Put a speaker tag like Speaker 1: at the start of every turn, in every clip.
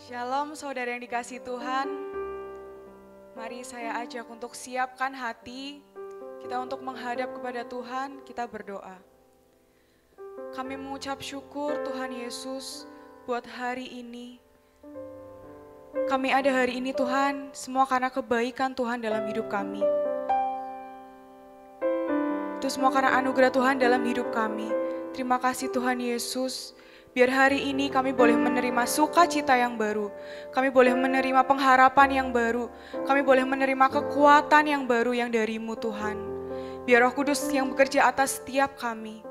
Speaker 1: Shalom saudara yang dikasihi Tuhan. Mari saya ajak untuk siapkan hati kita untuk menghadap kepada Tuhan, kita berdoa. Kami mengucap syukur Tuhan Yesus buat hari ini. Kami ada hari ini Tuhan, semua karena kebaikan Tuhan dalam hidup kami. Itu semua karena anugerah Tuhan dalam hidup kami. Terima kasih Tuhan Yesus. Biar hari ini kami boleh menerima sukacita yang baru. Kami boleh menerima pengharapan yang baru. Kami boleh menerima kekuatan yang baru yang dari-Mu Tuhan. Biar Roh Kudus yang bekerja atas setiap kami.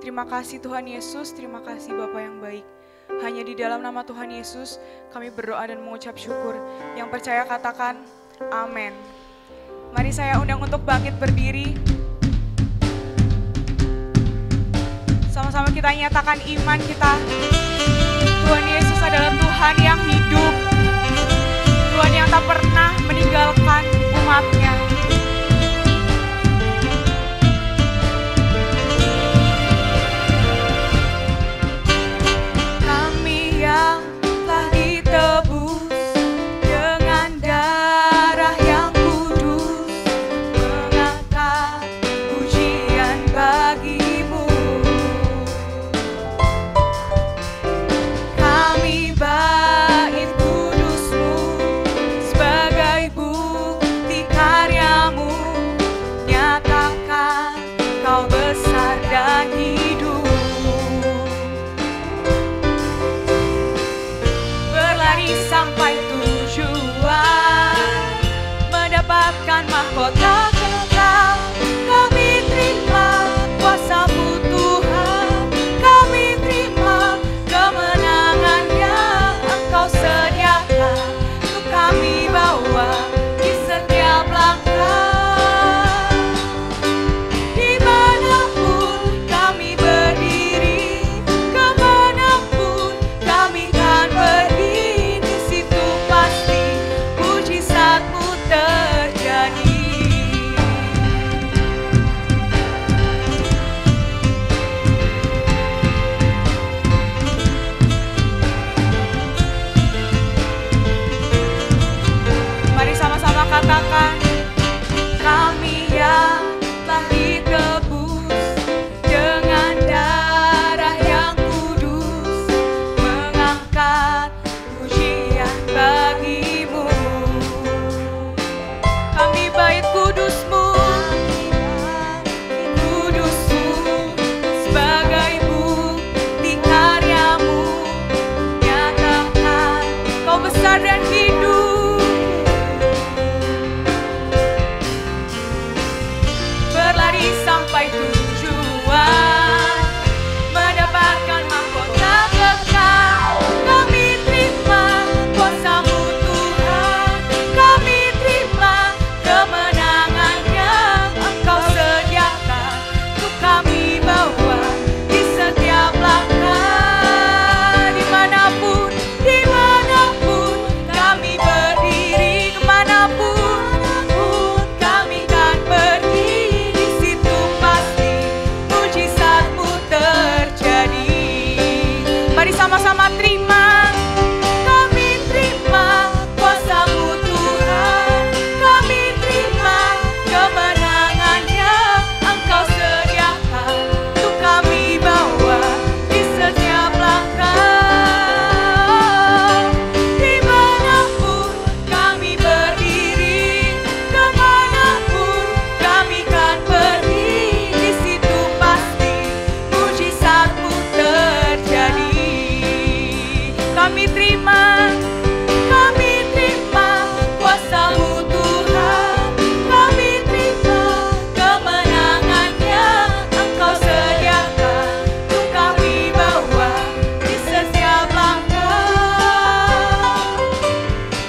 Speaker 1: Terima kasih Tuhan Yesus, terima kasih Bapa yang baik. Hanya di dalam nama Tuhan Yesus kami berdoa dan mengucap syukur. Yang percaya katakan amin. Mari saya undang untuk bangkit berdiri. Sama-sama kita nyatakan iman kita. Tuhan Yesus adalah Tuhan yang hidup. Tuhan yang tak pernah meninggalkan umat-Nya. Kami yang telah ditebus dengan darah yang kudus, mengangkat pujian bagi dan hidup. Berlari sampai tujuan, mendapatkan mahkota kekal. Kami terima kuasa-Mu Tuhan, kami terima kemenangan yang Engkau sediakan untuk kami bawa di setiap langkah. Katakan, kami yang telah ditebus dengan darah yang kudus, mengangkat pujian bagi-Mu. Kami bait kudus-Mu, kudus-Mu, sebagai bukti karya-Mu, nyatakan Kau besar dan hidup. Sampai tujuan, mendapatkan mahkota kekal. Kami terima kuasa-Mu Tuhan, kami terima kemenangan yang Engkau sediakan untuk kami bawa di setiap langkah. Dimanapun kami berdiri, kemanapun kami kan pergi. Mari sama-sama terima. Kami terima kuasa-Mu Tuhan, kami terima kemenangan yang Engkau sediakan untuk kami bawa di setiap langkah. Dimanapun kami berdiri, kemanapun kami kan pergi, di situ pasti mujizat-Mu terjadi. Kami terima kuasa-Mu Tuhan, kami terima kemenangan yang Engkau sediakan untuk kami bawa di setiap langkah.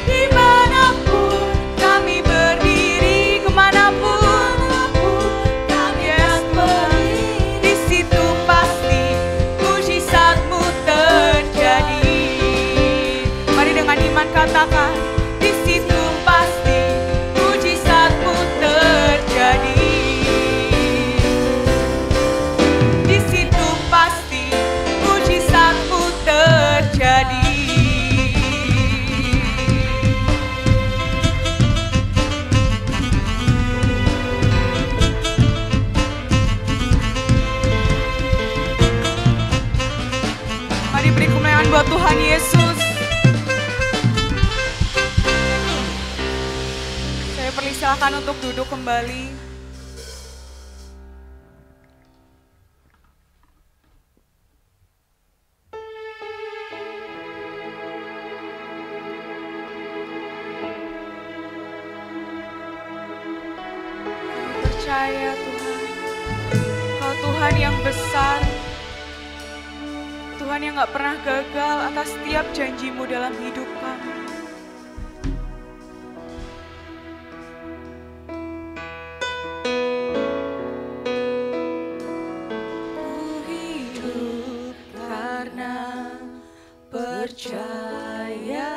Speaker 1: Dimanapun kami berdiri, kemanapun kami pergi, di situ pasti mujizat-Mu terjadi. Mari dengan iman katakan, di situ pasti mujizat-Mu terjadi. Di situ pasti mujizat-Mu terjadi. Silakan untuk duduk kembali. Percaya Tuhan, Kau Tuhan yang besar, Tuhan yang gak pernah gagal atas setiap janji-Mu dalam hidup kami. Ku hidup karena percaya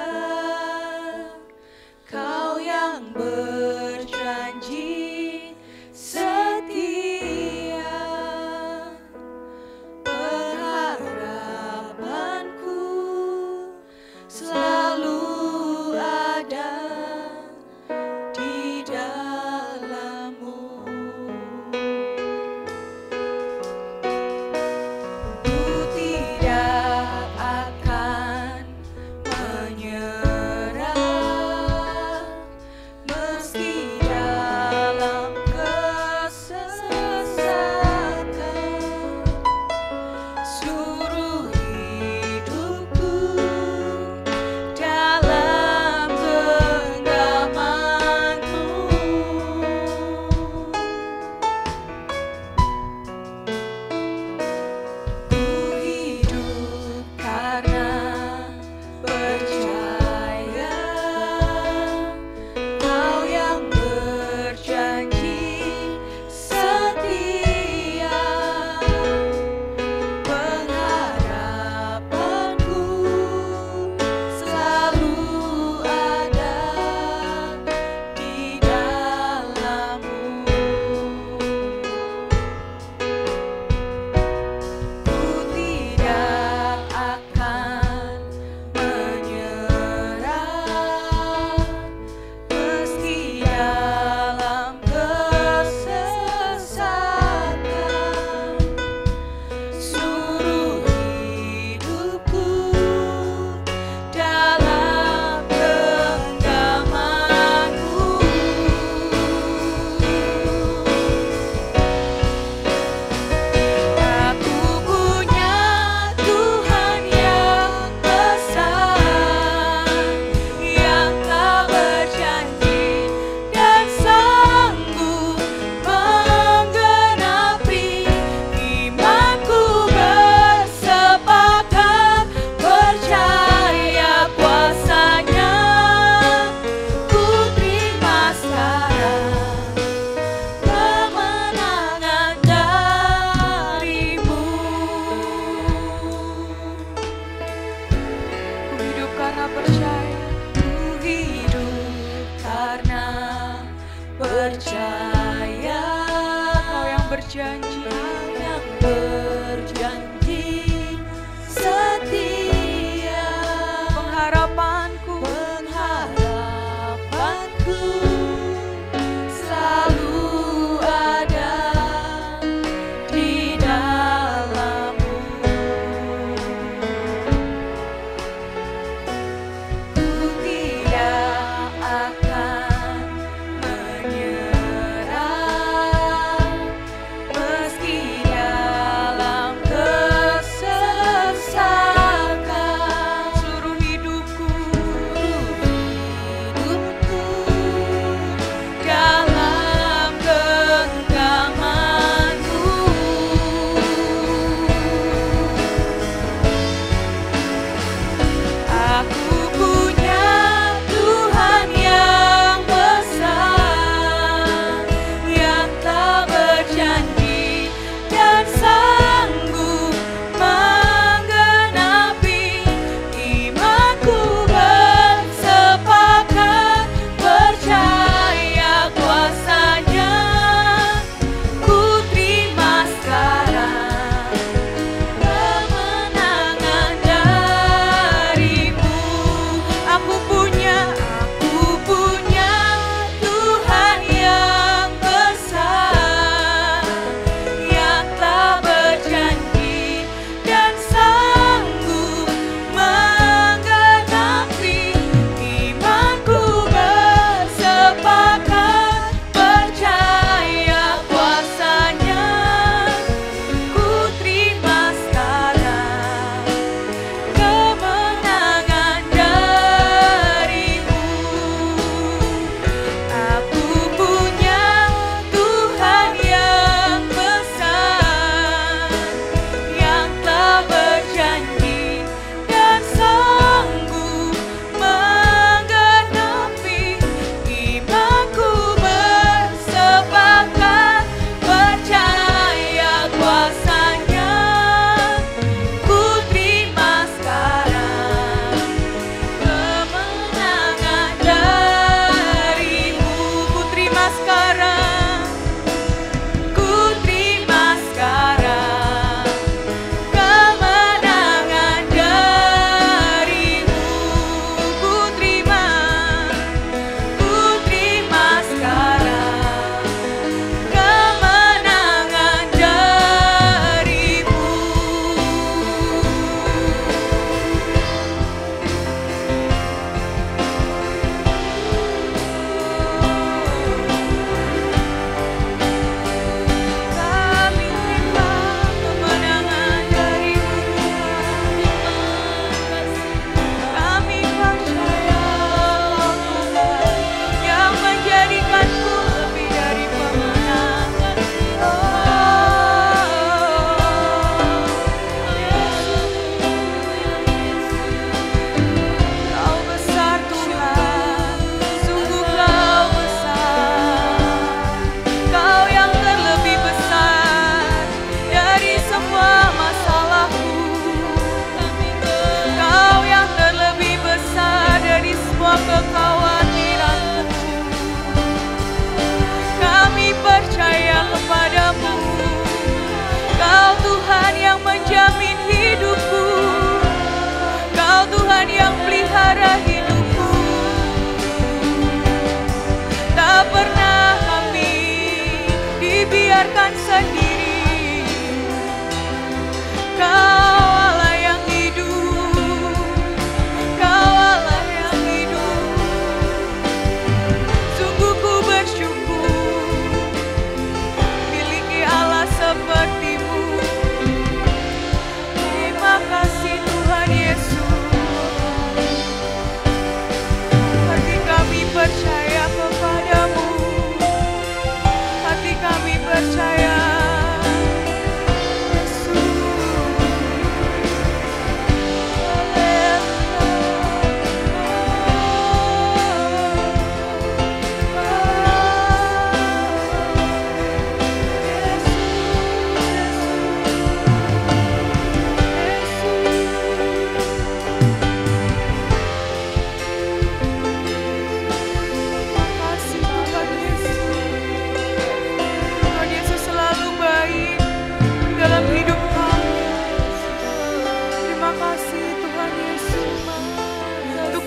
Speaker 1: Kau yang berjanji setia, pengharapanku selalu ada di dalam-Mu. Ku tidak akan menyerah meski dalam kesesatan. Suruh hidupku dalam genggaman-Mu. Ku hidup karena percaya Kau yang berjanji setia, pengharapanku selalu ada di dalam-Mu. Ku tidak akan menyerah meski dalam kesesatan. Suruh hidupku dalam genggaman-Mu. Aku punya Tuhan yang besar, yang tak berjanji dan sanggup menggenapi. Imanku bersepakat percaya kuasa-Nya. Ku terima sekarang kemenangan dari-Mu. Ku hidup karena percaya, ku hidup karena percaya Kau yang berjanji, setia, pengharapanku selalu ada di dalam-Mu. Ku tidak akan menyerah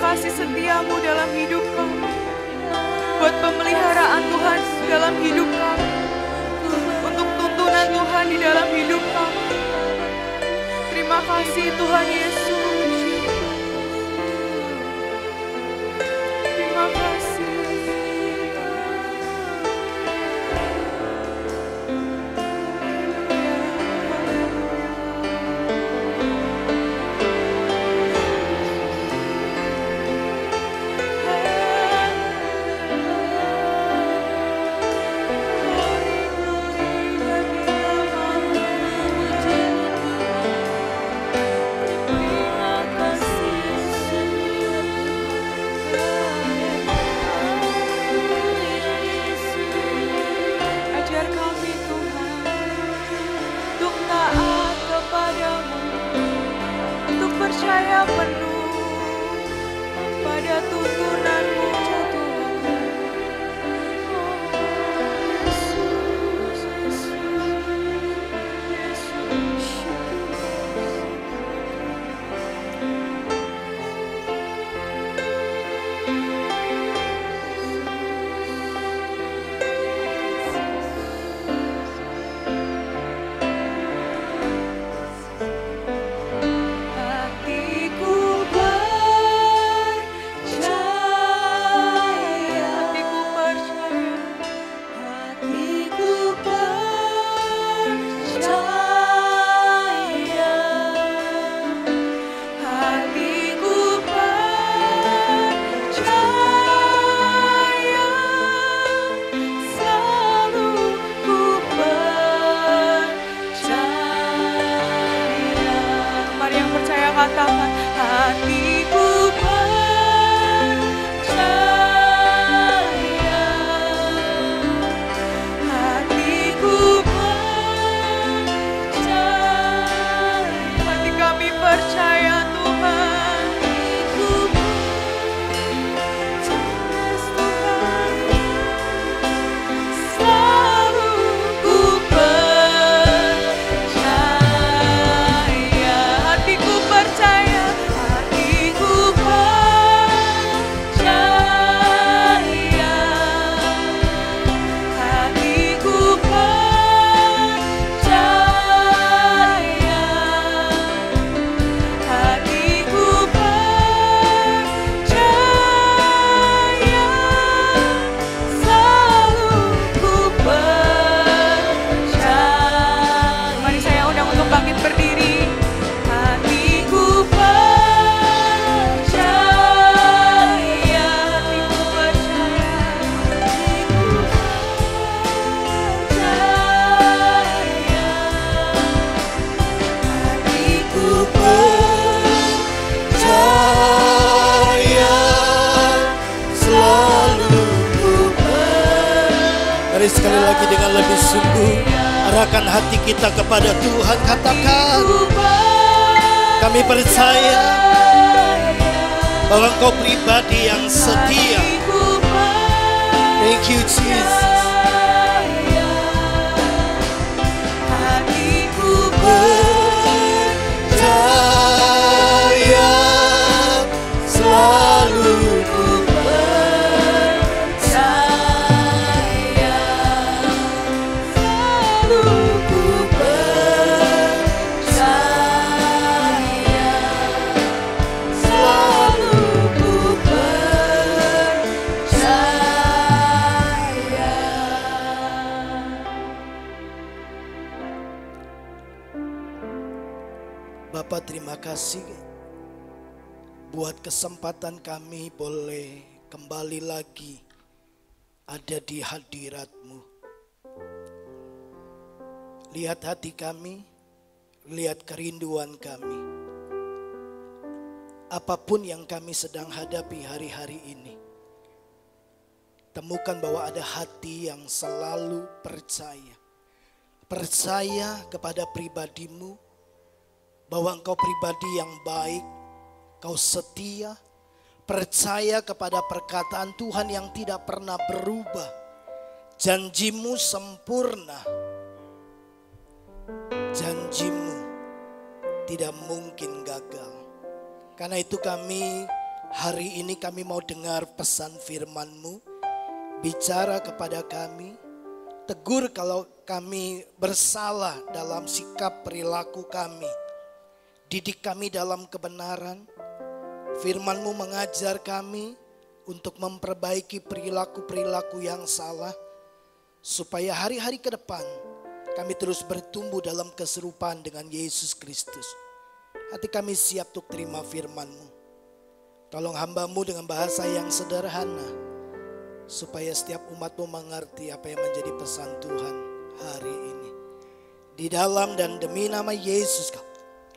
Speaker 1: kasih setiamu dalam hidup kami, buat pemeliharaan Tuhan dalam hidup kami, untuk tuntunan Tuhan di dalam hidup kami. Terima kasih Tuhan Yesus. Terima kasih. Percaya penuh pada tuntunanmu Tuhan. Yesus, Yesus, Yesus. Katakan hatiku percaya, hatiku percaya, hati kami percaya Tuhan, hatiku percaya, selalu ku percaya, hatiku percaya, hatiku percaya, hatiku percaya, hatiku percaya, selalu ku percaya. Mari saya undang untuk bangkit berdiri. Hatiku percaya, hatiku percaya, hatiku
Speaker 2: percaya, selalu ku percaya. Mari sekali lagi dengan lebih sungguh arahkan hati kita kepada Tuhan. Katakan, kami percaya bahwa Engkau pribadi yang setia. Thank you Jesus.
Speaker 1: hatiku
Speaker 2: Percaya, selalu ku
Speaker 1: percaya, selalu ku percaya, selalu ku percaya.
Speaker 2: Bapak, terima kasih buat kesempatan kami boleh kembali lagi ada di hadirat-Mu. Lihat hati kami, lihat kerinduan kami. Apapun yang kami sedang hadapi hari-hari ini, temukan bahwa ada hati yang selalu percaya. Percaya kepada pribadi-Mu, bahwa Engkau pribadi yang baik, Kau setia, percaya kepada perkataan Tuhan yang tidak pernah berubah. Janji-Mu sempurna, janji-Mu tidak mungkin gagal. Karena itu kami Hari ini kami mau dengar pesan firman-Mu. Bicara kepada kami, tegur kalau kami bersalah dalam sikap perilaku kami. Didik kami dalam kebenaran. Firman-Mu mengajar kami untuk memperbaiki perilaku-perilaku yang salah. Supaya hari-hari ke depan kami terus bertumbuh dalam keserupaan dengan Yesus Kristus. Hati kami siap untuk terima firman-Mu. Tolong hamba-Mu dengan bahasa yang sederhana, supaya setiap umat-Mu mengerti apa yang menjadi pesan Tuhan hari ini. Di dalam dan demi nama Yesus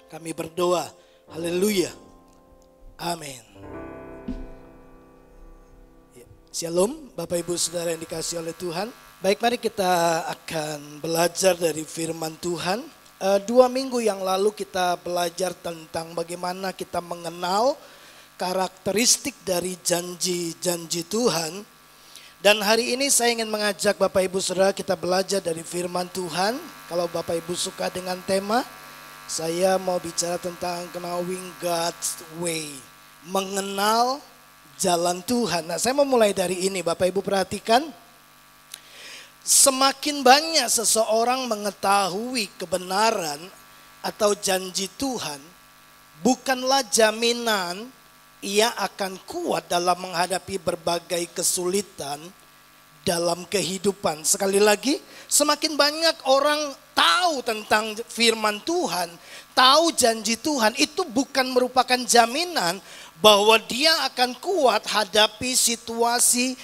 Speaker 2: kami berdoa. Haleluya. Amin. Shalom Bapak Ibu Saudara yang dikasihi oleh Tuhan. Baik, mari kita akan belajar dari firman Tuhan. 2 minggu yang lalu kita belajar tentang bagaimana kita mengenal karakteristik dari janji-janji Tuhan. Dan hari ini saya ingin mengajak Bapak Ibu Saudara kita belajar dari firman Tuhan. Kalau Bapak Ibu suka dengan tema, saya mau bicara tentang knowing God's way. Mengenal jalan Tuhan. Nah, saya mau mulai dari ini. Bapak Ibu perhatikan. Semakin banyak seseorang mengetahui kebenaran atau janji Tuhan, bukanlah jaminan ia akan kuat dalam menghadapi berbagai kesulitan dalam kehidupan. Sekali lagi, semakin banyak orang tahu tentang firman Tuhan, tahu janji Tuhan, itu bukan merupakan jaminan bahwa dia akan kuat hadapi situasi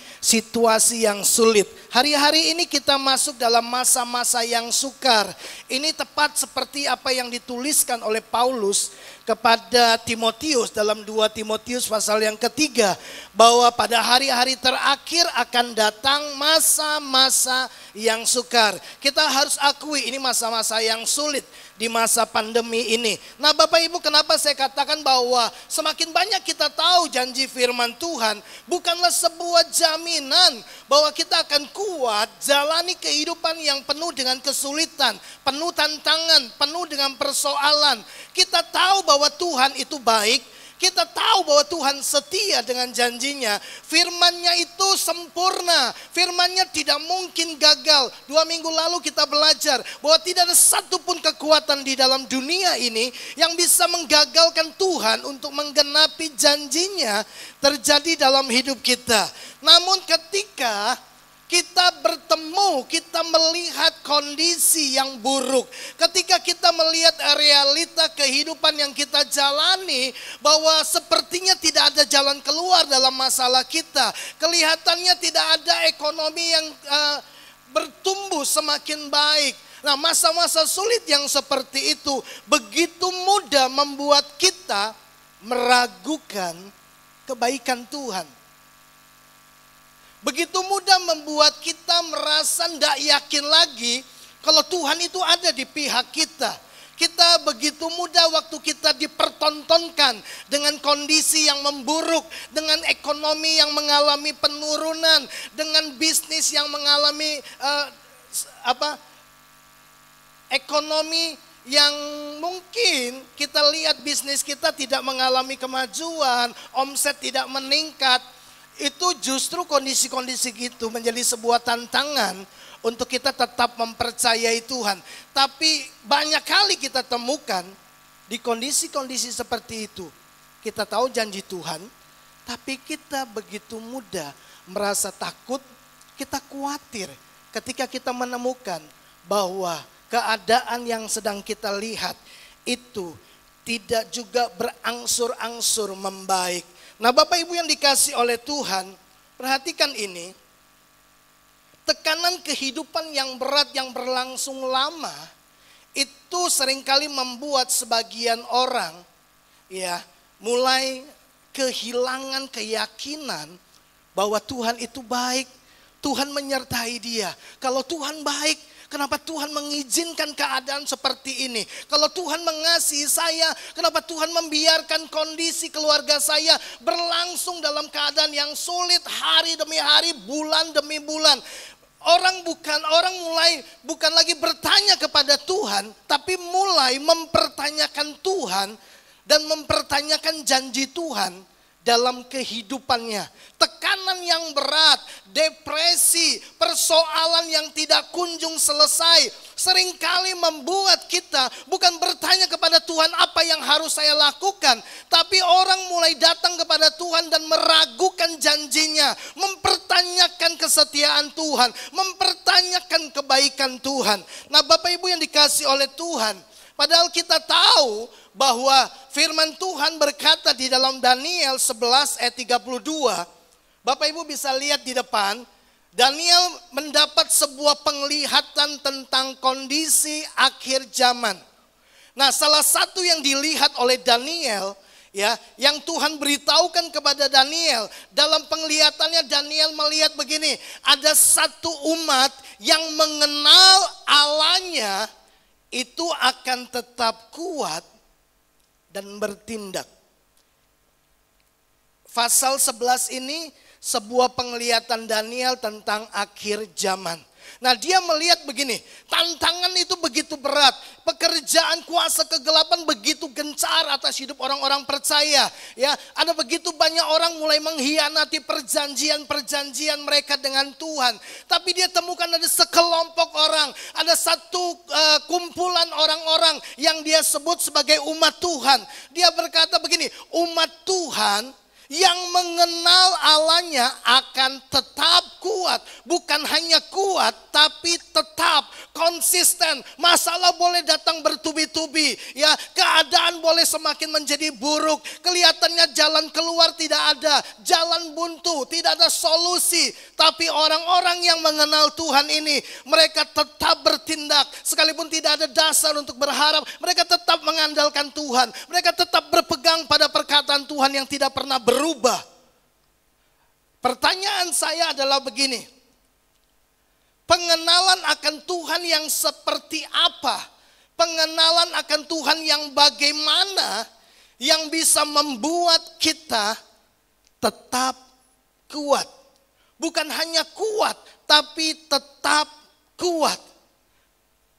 Speaker 2: yang sulit. Hari-hari ini kita masuk dalam masa-masa yang sukar. Ini tepat seperti apa yang dituliskan oleh Paulus kepada Timotius dalam 2 Timotius pasal yang ketiga. Bahwa pada hari-hari terakhir akan datang masa-masa yang sukar. Kita harus akui ini masa-masa yang sulit di masa pandemi ini. Nah Bapak Ibu, kenapa saya katakan bahwa semakin banyak kita tahu janji firman Tuhan, bukanlah sebuah jaminan bahwa kita akan kuat jalani kehidupan yang penuh dengan kesulitan, penuh tantangan, penuh dengan persoalan. Kita tahu bahwa Tuhan itu baik. Kita tahu bahwa Tuhan setia dengan janjinya. Firman-Nya itu sempurna. Firman-Nya tidak mungkin gagal. 2 minggu lalu kita belajar bahwa tidak ada satupun kekuatan di dalam dunia ini yang bisa menggagalkan Tuhan untuk menggenapi janjinya terjadi dalam hidup kita. Namun ketika kita bertemu, kita melihat kondisi yang buruk. Ketika kita melihat realita kehidupan yang kita jalani, bahwa sepertinya tidak ada jalan keluar dalam masalah kita. Kelihatannya tidak ada ekonomi yang bertumbuh semakin baik. Nah, masa-masa sulit yang seperti itu begitu mudah membuat kita meragukan kebaikan Tuhan. Begitu mudah membuat kita merasa tidak yakin lagi kalau Tuhan itu ada di pihak kita. Kita begitu mudah waktu kita dipertontonkan dengan kondisi yang memburuk, dengan ekonomi yang mengalami penurunan, dengan bisnis yang mengalami ekonomi yang mungkin kita lihat bisnis kita tidak mengalami kemajuan, omset tidak meningkat. Itu justru kondisi-kondisi gitu menjadi sebuah tantangan untuk kita tetap mempercayai Tuhan. Tapi banyak kali kita temukan di kondisi-kondisi seperti itu. Kita tahu janji Tuhan, tapi kita begitu mudah merasa takut, kita khawatir ketika kita menemukan bahwa keadaan yang sedang kita lihat itu tidak juga berangsur-angsur membaik. Nah Bapak Ibu yang dikasih oleh Tuhan, perhatikan ini. Tekanan kehidupan yang berat yang berlangsung lama, itu seringkali membuat sebagian orang mulai kehilangan keyakinan bahwa Tuhan itu baik. Tuhan menyertai dia. Kalau Tuhan baik, kenapa Tuhan mengizinkan keadaan seperti ini? Kalau Tuhan mengasihi saya, kenapa Tuhan membiarkan kondisi keluarga saya berlangsung dalam keadaan yang sulit hari demi hari, bulan demi bulan? Orang mulai bukan lagi bertanya kepada Tuhan, tapi mulai mempertanyakan Tuhan dan mempertanyakan janji Tuhan dalam kehidupannya. Tekanan yang berat, depresi, persoalan yang tidak kunjung selesai seringkali membuat kita bukan bertanya kepada Tuhan apa yang harus saya lakukan, tapi orang mulai datang kepada Tuhan dan meragukan janjinya, mempertanyakan kesetiaan Tuhan, mempertanyakan kebaikan Tuhan. Nah, Bapak Ibu yang dikasih oleh Tuhan, padahal kita tahu bahwa firman Tuhan berkata di dalam Daniel 11 ayat 32. Bapak Ibu bisa lihat di depan. Daniel mendapat sebuah penglihatan tentang kondisi akhir zaman. Nah, salah satu yang dilihat oleh Daniel, ya, yang Tuhan beritahukan kepada Daniel, dalam penglihatannya Daniel melihat begini, ada satu umat yang mengenal Allahnya itu akan tetap kuat dan bertindak. Pasal 11 ini sebuah penglihatan Daniel tentang akhir zaman. Nah, dia melihat begini, tantangan itu begitu berat, pekerjaan kuasa kegelapan begitu gencar atas hidup orang-orang percaya. Ya, ada begitu banyak orang mulai mengkhianati perjanjian-perjanjian mereka dengan Tuhan. Tapi dia temukan ada sekelompok orang, ada satu kumpulan orang-orang yang dia sebut sebagai umat Tuhan. Dia berkata begini, umat Tuhan yang mengenal Allahnya akan tetap kuat. Bukan hanya kuat, tapi tetap konsisten. Masalah boleh datang bertubi-tubi, ya, keadaan boleh semakin menjadi buruk, kelihatannya jalan keluar tidak ada, jalan buntu, tidak ada solusi. Tapi orang-orang yang mengenal Tuhan ini, mereka tetap bertindak. Sekalipun tidak ada dasar untuk berharap, mereka tetap mengandalkan Tuhan. Mereka tetap berpegang pada perkataan Tuhan yang tidak pernah berubah. Pertanyaan saya adalah begini, pengenalan akan Tuhan yang seperti apa? Pengenalan akan Tuhan yang bagaimana yang bisa membuat kita tetap kuat? Bukan hanya kuat, tapi tetap kuat.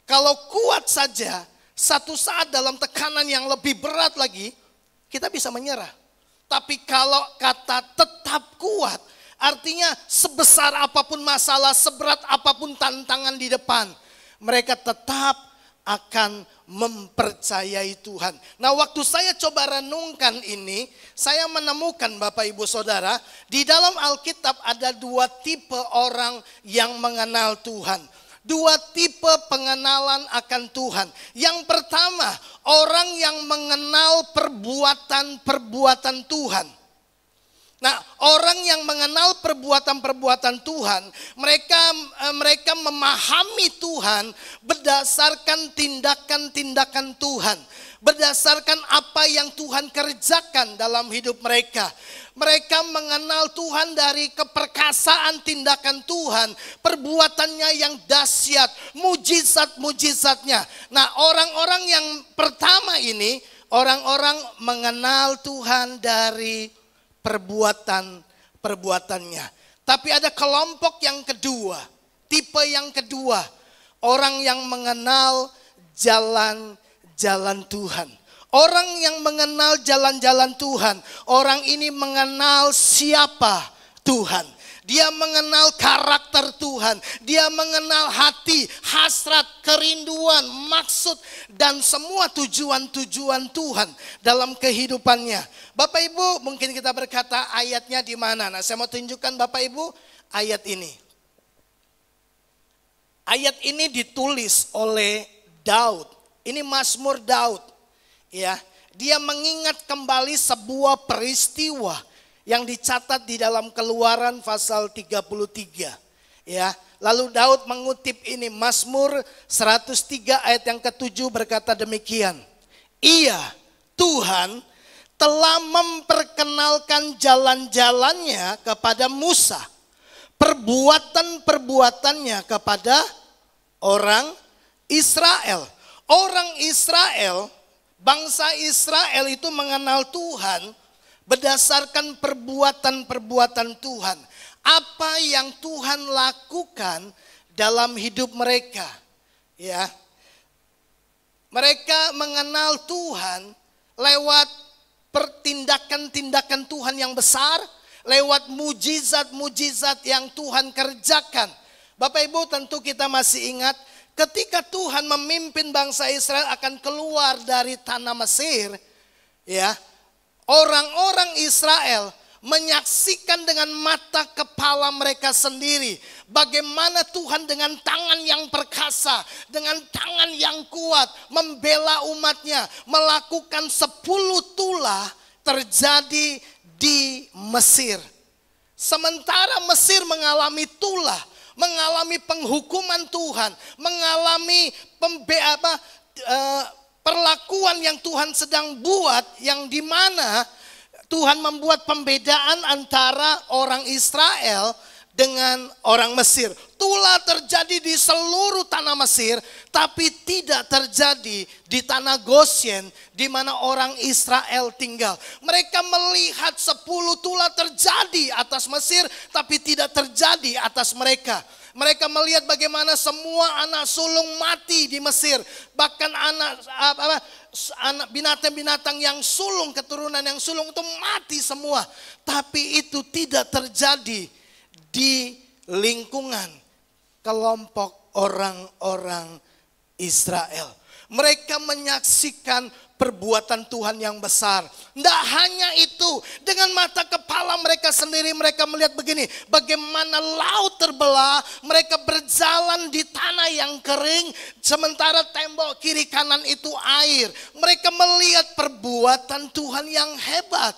Speaker 2: Kalau kuat saja, satu saat dalam tekanan yang lebih berat lagi, kita bisa menyerah. Tapi kalau kata tetap kuat, artinya sebesar apapun masalah, seberat apapun tantangan di depan, mereka tetap akan mempercayai Tuhan. Nah, waktu saya coba renungkan ini, saya menemukan Bapak Ibu Saudara, di dalam Alkitab ada dua tipe orang yang mengenal Tuhan. Dua tipe pengenalan akan Tuhan. Yang pertama, orang yang mengenal perbuatan-perbuatan Tuhan. Nah, orang yang mengenal perbuatan-perbuatan Tuhan, mereka memahami Tuhan berdasarkan tindakan-tindakan Tuhan, berdasarkan apa yang Tuhan kerjakan dalam hidup mereka. Mereka mengenal Tuhan dari keperkasaan tindakan Tuhan, perbuatannya yang dahsyat, mujizat-mujizatnya. Nah, orang-orang yang pertama ini, orang-orang mengenal Tuhan dari perbuatan-perbuatannya. Tapi ada kelompok yang kedua, tipe yang kedua, orang yang mengenal jalan-jalan Tuhan. Orang yang mengenal jalan-jalan Tuhan, orang ini mengenal siapa Tuhan. Dia mengenal karakter Tuhan, dia mengenal hati, hasrat, kerinduan, maksud, dan semua tujuan-tujuan Tuhan dalam kehidupannya. Bapak Ibu, mungkin kita berkata ayatnya di mana? Nah, saya mau tunjukkan Bapak Ibu ayat ini. Ayat ini ditulis oleh Daud. Ini Mazmur Daud. Ya, dia mengingat kembali sebuah peristiwa yang dicatat di dalam Keluaran pasal 33. Ya, lalu Daud mengutip ini, Mazmur 103 ayat yang ke-7 berkata demikian. Ia, Tuhan, telah memperkenalkan jalan-jalannya kepada Musa, perbuatan-perbuatannya kepada orang Israel. Orang Israel, bangsa Israel itu mengenal Tuhan berdasarkan perbuatan-perbuatan Tuhan. Apa yang Tuhan lakukan dalam hidup mereka. Ya. Mereka mengenal Tuhan lewat pertindakan-tindakan Tuhan yang besar, lewat mujizat-mujizat yang Tuhan kerjakan. Bapak Ibu, tentu kita masih ingat ketika Tuhan memimpin bangsa Israel akan keluar dari tanah Mesir, ya, orang-orang Israel menyaksikan dengan mata kepala mereka sendiri bagaimana Tuhan dengan tangan yang perkasa, dengan tangan yang kuat membela umatnya, melakukan 10 tulah terjadi di Mesir. Sementara Mesir mengalami tulah, mengalami penghukuman Tuhan, mengalami perlakuan yang Tuhan sedang buat, yang dimana Tuhan membuat pembedaan antara orang Israel dengan orang Mesir. Tulah terjadi di seluruh tanah Mesir, tapi tidak terjadi di tanah Goshen di mana orang Israel tinggal. Mereka melihat 10 tulah terjadi atas Mesir, tapi tidak terjadi atas mereka. Mereka melihat bagaimana semua anak sulung mati di Mesir. Bahkan anak binatang-binatang yang sulung, keturunan yang sulung itu mati semua. Tapi itu tidak terjadi di lingkungan kelompok orang-orang Israel. Mereka menyaksikan perbuatan Tuhan yang besar. Tidak hanya itu, dengan mata kepala mereka sendiri mereka melihat begini, bagaimana laut terbelah, mereka berjalan di tanah yang kering, sementara tembok kiri kanan itu air. Mereka melihat perbuatan Tuhan yang hebat.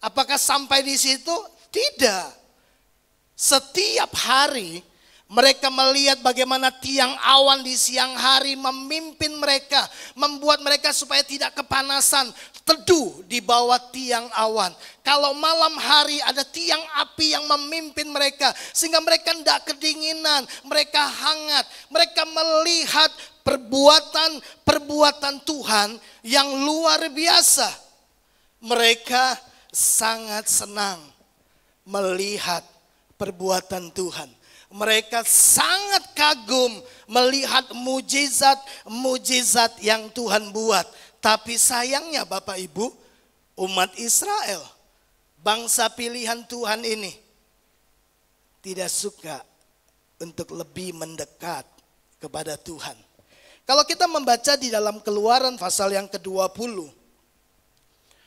Speaker 2: Apakah sampai di situ? Tidak. Setiap hari mereka melihat bagaimana tiang awan di siang hari memimpin mereka, membuat mereka supaya tidak kepanasan, teduh di bawah tiang awan. Kalau malam hari ada tiang api yang memimpin mereka, sehingga mereka tidak kedinginan, mereka hangat. Mereka melihat perbuatan Tuhan yang luar biasa. Mereka sangat senang melihat perbuatan Tuhan. Mereka sangat kagum melihat mujizat-mujizat yang Tuhan buat. Tapi sayangnya Bapak Ibu, umat Israel, bangsa pilihan Tuhan ini tidak suka untuk lebih mendekat kepada Tuhan. Kalau kita membaca di dalam Keluaran pasal yang ke-20,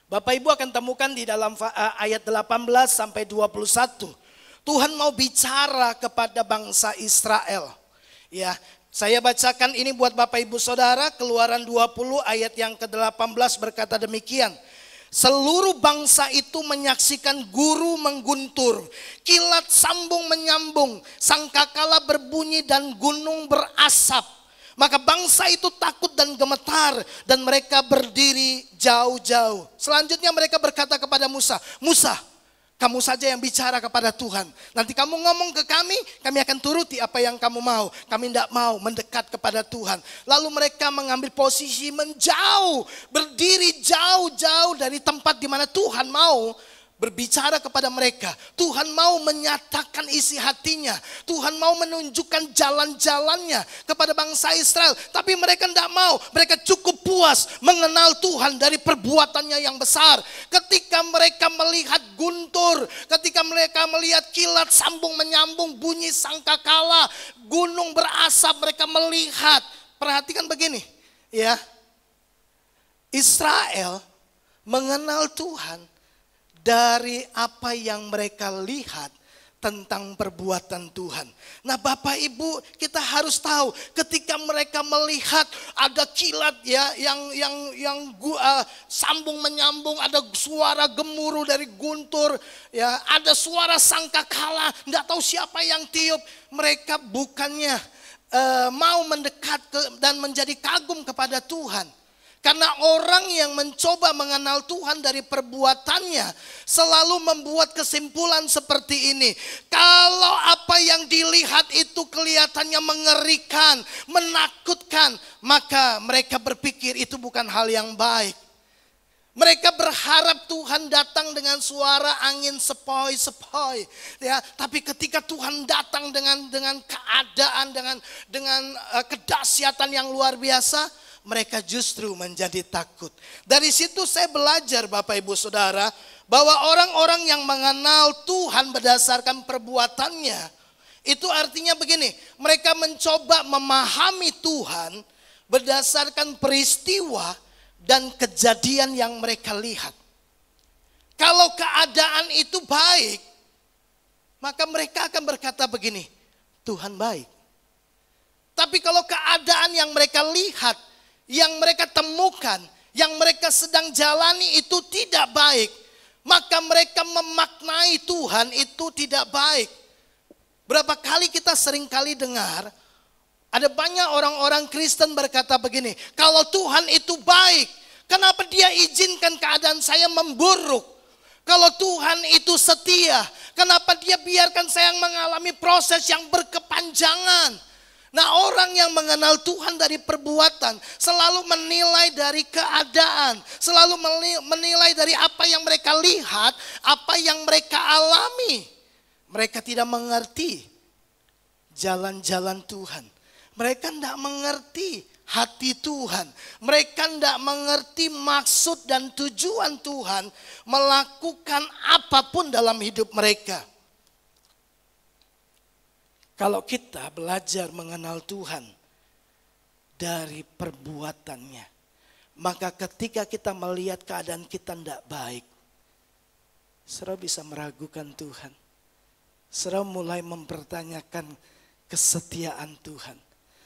Speaker 2: Bapak Ibu akan temukan di dalam ayat 18 sampai 21. Tuhan mau bicara kepada bangsa Israel. Ya, saya bacakan ini buat Bapak Ibu Saudara, Keluaran 20 ayat yang ke-18 berkata demikian. Seluruh bangsa itu menyaksikan guru mengguntur, kilat sambung menyambung, sangkakala berbunyi dan gunung berasap. Maka bangsa itu takut dan gemetar dan mereka berdiri jauh-jauh. Selanjutnya mereka berkata kepada Musa, Musa, kamu saja yang bicara kepada Tuhan. Nanti kamu ngomong ke kami akan turuti apa yang kamu mau. Kami tidak mau mendekat kepada Tuhan. Lalu mereka mengambil posisi menjauh, berdiri jauh-jauh dari tempat di mana Tuhan mau berbicara kepada mereka. Tuhan mau menyatakan isi hatinya. Tuhan mau menunjukkan jalan-jalannya kepada bangsa Israel. Tapi mereka tidak mau. Mereka cukup puas mengenal Tuhan dari perbuatannya yang besar. Ketika mereka melihat guntur, ketika mereka melihat kilat sambung menyambung, bunyi sangkakala, gunung berasap, mereka melihat. Perhatikan begini, ya. Israel mengenal Tuhan dari apa yang mereka lihat tentang perbuatan Tuhan. Nah Bapak Ibu, kita harus tahu ketika mereka melihat ada kilat ya yang sambung menyambung, ada suara gemuruh dari guntur, ya ada suara sangkakala, tidak tahu siapa yang tiup. Mereka bukannya mau mendekat dan menjadi kagum kepada Tuhan. Karena orang yang mencoba mengenal Tuhan dari perbuatannya selalu membuat kesimpulan seperti ini. Kalau apa yang dilihat itu kelihatannya mengerikan, menakutkan, maka mereka berpikir itu bukan hal yang baik. Mereka berharap Tuhan datang dengan suara angin sepoi-sepoi, ya. Tapi ketika Tuhan datang dengan keadaan, dengan kedahsyatan yang luar biasa, mereka justru menjadi takut. Dari situ saya belajar Bapak Ibu Saudara, bahwa orang-orang yang mengenal Tuhan berdasarkan perbuatannya, itu artinya begini, mereka mencoba memahami Tuhan berdasarkan peristiwa dan kejadian yang mereka lihat. Kalau keadaan itu baik, maka mereka akan berkata begini, Tuhan baik. Tapi kalau keadaan yang mereka lihat, yang mereka temukan, yang mereka sedang jalani itu tidak baik, maka mereka memaknai Tuhan itu tidak baik. Berapa kali kita seringkali dengar, ada banyak orang-orang Kristen berkata begini, kalau Tuhan itu baik, kenapa dia izinkan keadaan saya memburuk? Kalau Tuhan itu setia, kenapa dia biarkan saya mengalami proses yang berkepanjangan? Nah, orang yang mengenal Tuhan dari perbuatan selalu menilai dari keadaan, selalu menilai dari apa yang mereka lihat, apa yang mereka alami. Mereka tidak mengerti jalan-jalan Tuhan. Mereka tidak mengerti hati Tuhan. Mereka tidak mengerti maksud dan tujuan Tuhan melakukan apapun dalam hidup mereka. Kalau kita belajar mengenal Tuhan dari perbuatannya, maka ketika kita melihat keadaan kita tidak baik, saudara bisa meragukan Tuhan. Saudara mulai mempertanyakan kesetiaan Tuhan.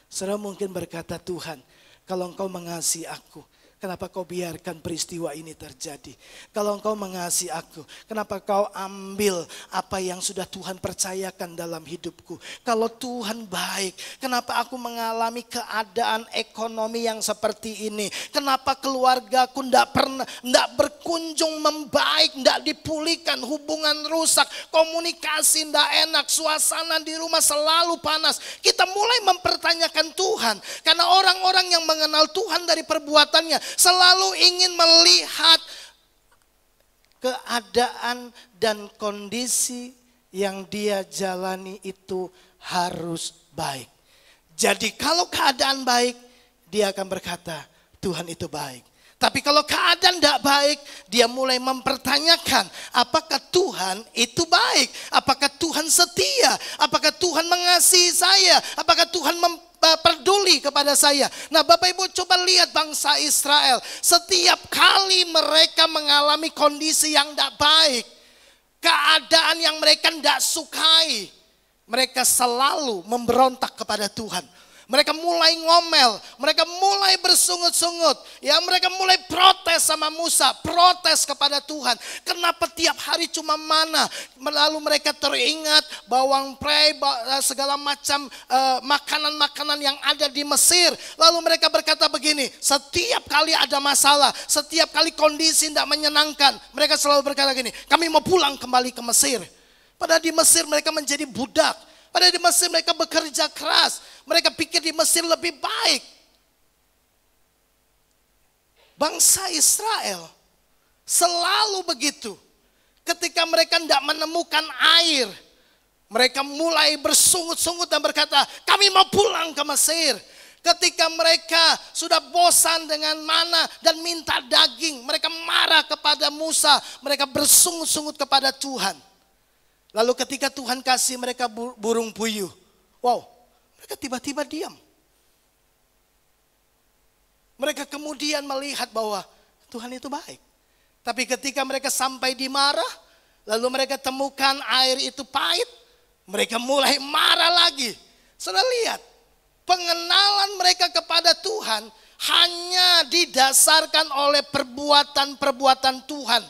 Speaker 2: Saudara mungkin berkata, Tuhan, kalau Engkau mengasihi aku, kenapa Kau biarkan peristiwa ini terjadi? Kalau Engkau mengasihi aku, kenapa Kau ambil apa yang sudah Tuhan percayakan dalam hidupku? Kalau Tuhan baik, kenapa aku mengalami keadaan ekonomi yang seperti ini? Kenapa keluargaku tidak berkunjung membaik, tidak dipulihkan, hubungan rusak, komunikasi tidak enak, suasana di rumah selalu panas. Kita mulai mempertanyakan Tuhan, karena orang-orang yang mengenal Tuhan dari perbuatannya selalu ingin melihat keadaan dan kondisi yang dia jalani itu harus baik. Jadi kalau keadaan baik, dia akan berkata, Tuhan itu baik. Tapi kalau keadaan tidak baik, dia mulai mempertanyakan, apakah Tuhan itu baik? Apakah Tuhan setia? Apakah Tuhan mengasihi saya? Apakah Tuhan peduli kepada saya? Nah, Bapak Ibu coba lihat bangsa Israel. Setiap kali mereka mengalami kondisi yang tidak baik, keadaan yang mereka tidak sukai, mereka selalu memberontak kepada Tuhan. Mereka mulai ngomel, mereka mulai bersungut-sungut. Ya, mereka mulai protes sama Musa, protes kepada Tuhan. Kenapa tiap hari cuma mana? Lalu mereka teringat bawang prei, segala macam makanan-makanan yang ada di Mesir. Lalu mereka berkata begini, setiap kali ada masalah, setiap kali kondisi tidak menyenangkan, mereka selalu berkata gini, kami mau pulang kembali ke Mesir. Padahal di Mesir mereka menjadi budak. Padahal di Mesir mereka bekerja keras. Mereka pikir di Mesir lebih baik. Bangsa Israel selalu begitu. Ketika mereka tidak menemukan air, mereka mulai bersungut-sungut dan berkata, kami mau pulang ke Mesir. Ketika mereka sudah bosan dengan mana dan minta daging, mereka marah kepada Musa. Mereka bersungut-sungut kepada Tuhan. Lalu ketika Tuhan kasih mereka burung puyuh, wow, mereka tiba-tiba diam. Mereka kemudian melihat bahwa Tuhan itu baik. Tapi ketika mereka sampai di Marah, lalu mereka temukan air itu pahit, mereka mulai marah lagi. Saudara lihat, pengenalan mereka kepada Tuhan hanya didasarkan oleh perbuatan-perbuatan Tuhan.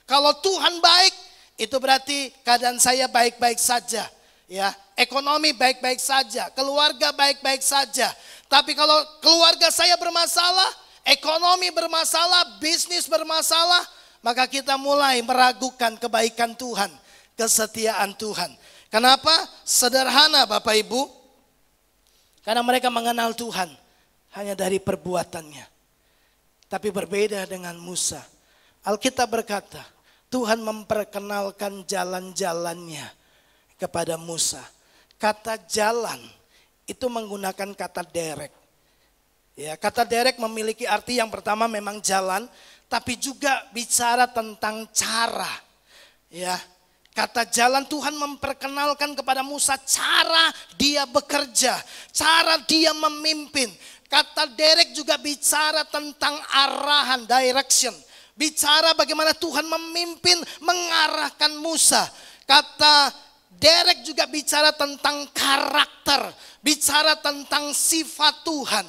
Speaker 2: Kalau Tuhan baik, itu berarti keadaan saya baik-baik saja, ya. Ekonomi baik-baik saja, keluarga baik-baik saja. Tapi kalau keluarga saya bermasalah, ekonomi bermasalah, bisnis bermasalah, maka kita mulai meragukan kebaikan Tuhan, kesetiaan Tuhan. Kenapa? Sederhana Bapak Ibu. Karena mereka mengenal Tuhan hanya dari perbuatannya. Tapi berbeda dengan Musa. Alkitab berkata, Tuhan memperkenalkan jalan-jalannya kepada Musa. Kata jalan itu menggunakan kata derek. Ya, kata derek memiliki arti yang pertama memang jalan, tapi juga bicara tentang cara. Ya, kata jalan Tuhan memperkenalkan kepada Musa cara dia bekerja, cara dia memimpin. Kata derek juga bicara tentang arahan, direction. Bicara bagaimana Tuhan memimpin, mengarahkan Musa. Kata derek juga bicara tentang karakter, bicara tentang sifat Tuhan.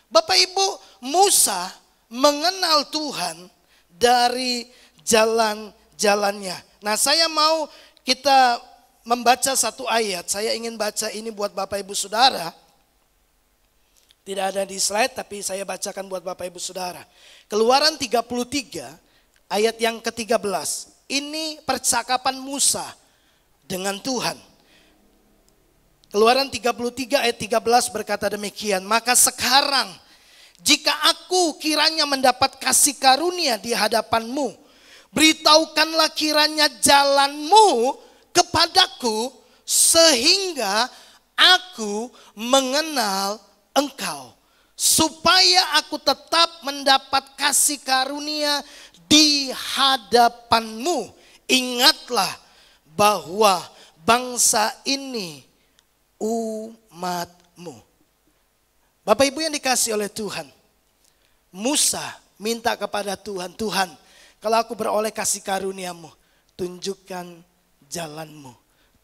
Speaker 2: Bapak Ibu, Musa mengenal Tuhan dari jalan-jalannya. Nah, saya mau kita membaca satu ayat. Saya ingin baca ini buat Bapak Ibu Saudara. Tidak ada di slide, tapi saya bacakan buat Bapak Ibu Saudara. Keluaran 33 ayat yang ke-13. Ini percakapan Musa dengan Tuhan. Keluaran 33 ayat 13 berkata demikian. Maka sekarang jika aku kiranya mendapat kasih karunia di hadapanmu, beritahukanlah kiranya jalanmu kepadaku sehingga aku mengenal engkau. Supaya aku tetap mendapat kasih karunia di hadapanmu. Ingatlah bahwa bangsa ini umatmu. Bapak Ibu yang dikasihi oleh Tuhan, Musa minta kepada Tuhan, Tuhan, kalau aku beroleh kasih karuniamu, tunjukkan jalanmu,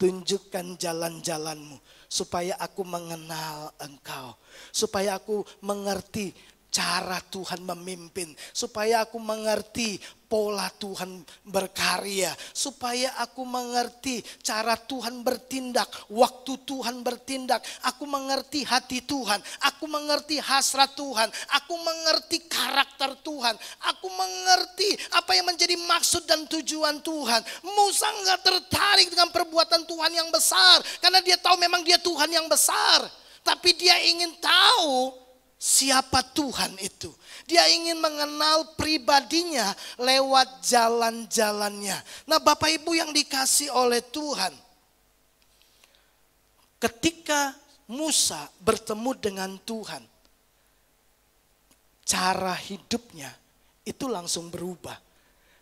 Speaker 2: tunjukkan jalan-jalanmu, supaya aku mengenal engkau, supaya aku mengerti cara Tuhan memimpin, supaya aku mengerti pola Tuhan berkarya, supaya aku mengerti cara Tuhan bertindak, waktu Tuhan bertindak, aku mengerti hati Tuhan, aku mengerti hasrat Tuhan, aku mengerti karakter Tuhan, aku mengerti apa yang menjadi maksud dan tujuan Tuhan. Musa enggak tertarik dengan perbuatan Tuhan yang besar, karena dia tahu memang dia Tuhan yang besar, tapi dia ingin tahu siapa Tuhan itu. Dia ingin mengenal pribadinya lewat jalan-jalannya. Nah, Bapak Ibu yang dikasih oleh Tuhan, ketika Musa bertemu dengan Tuhan, cara hidupnya itu langsung berubah.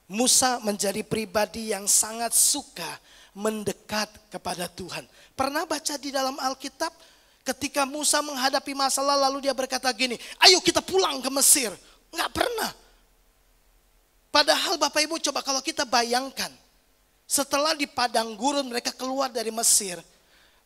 Speaker 2: Musa menjadi pribadi yang sangat suka mendekat kepada Tuhan. Pernah baca di dalam Alkitab? Ketika Musa menghadapi masalah lalu dia berkata gini, ayo kita pulang ke Mesir. Enggak pernah. Padahal Bapak Ibu coba kalau kita bayangkan. Setelah di padang gurun mereka keluar dari Mesir.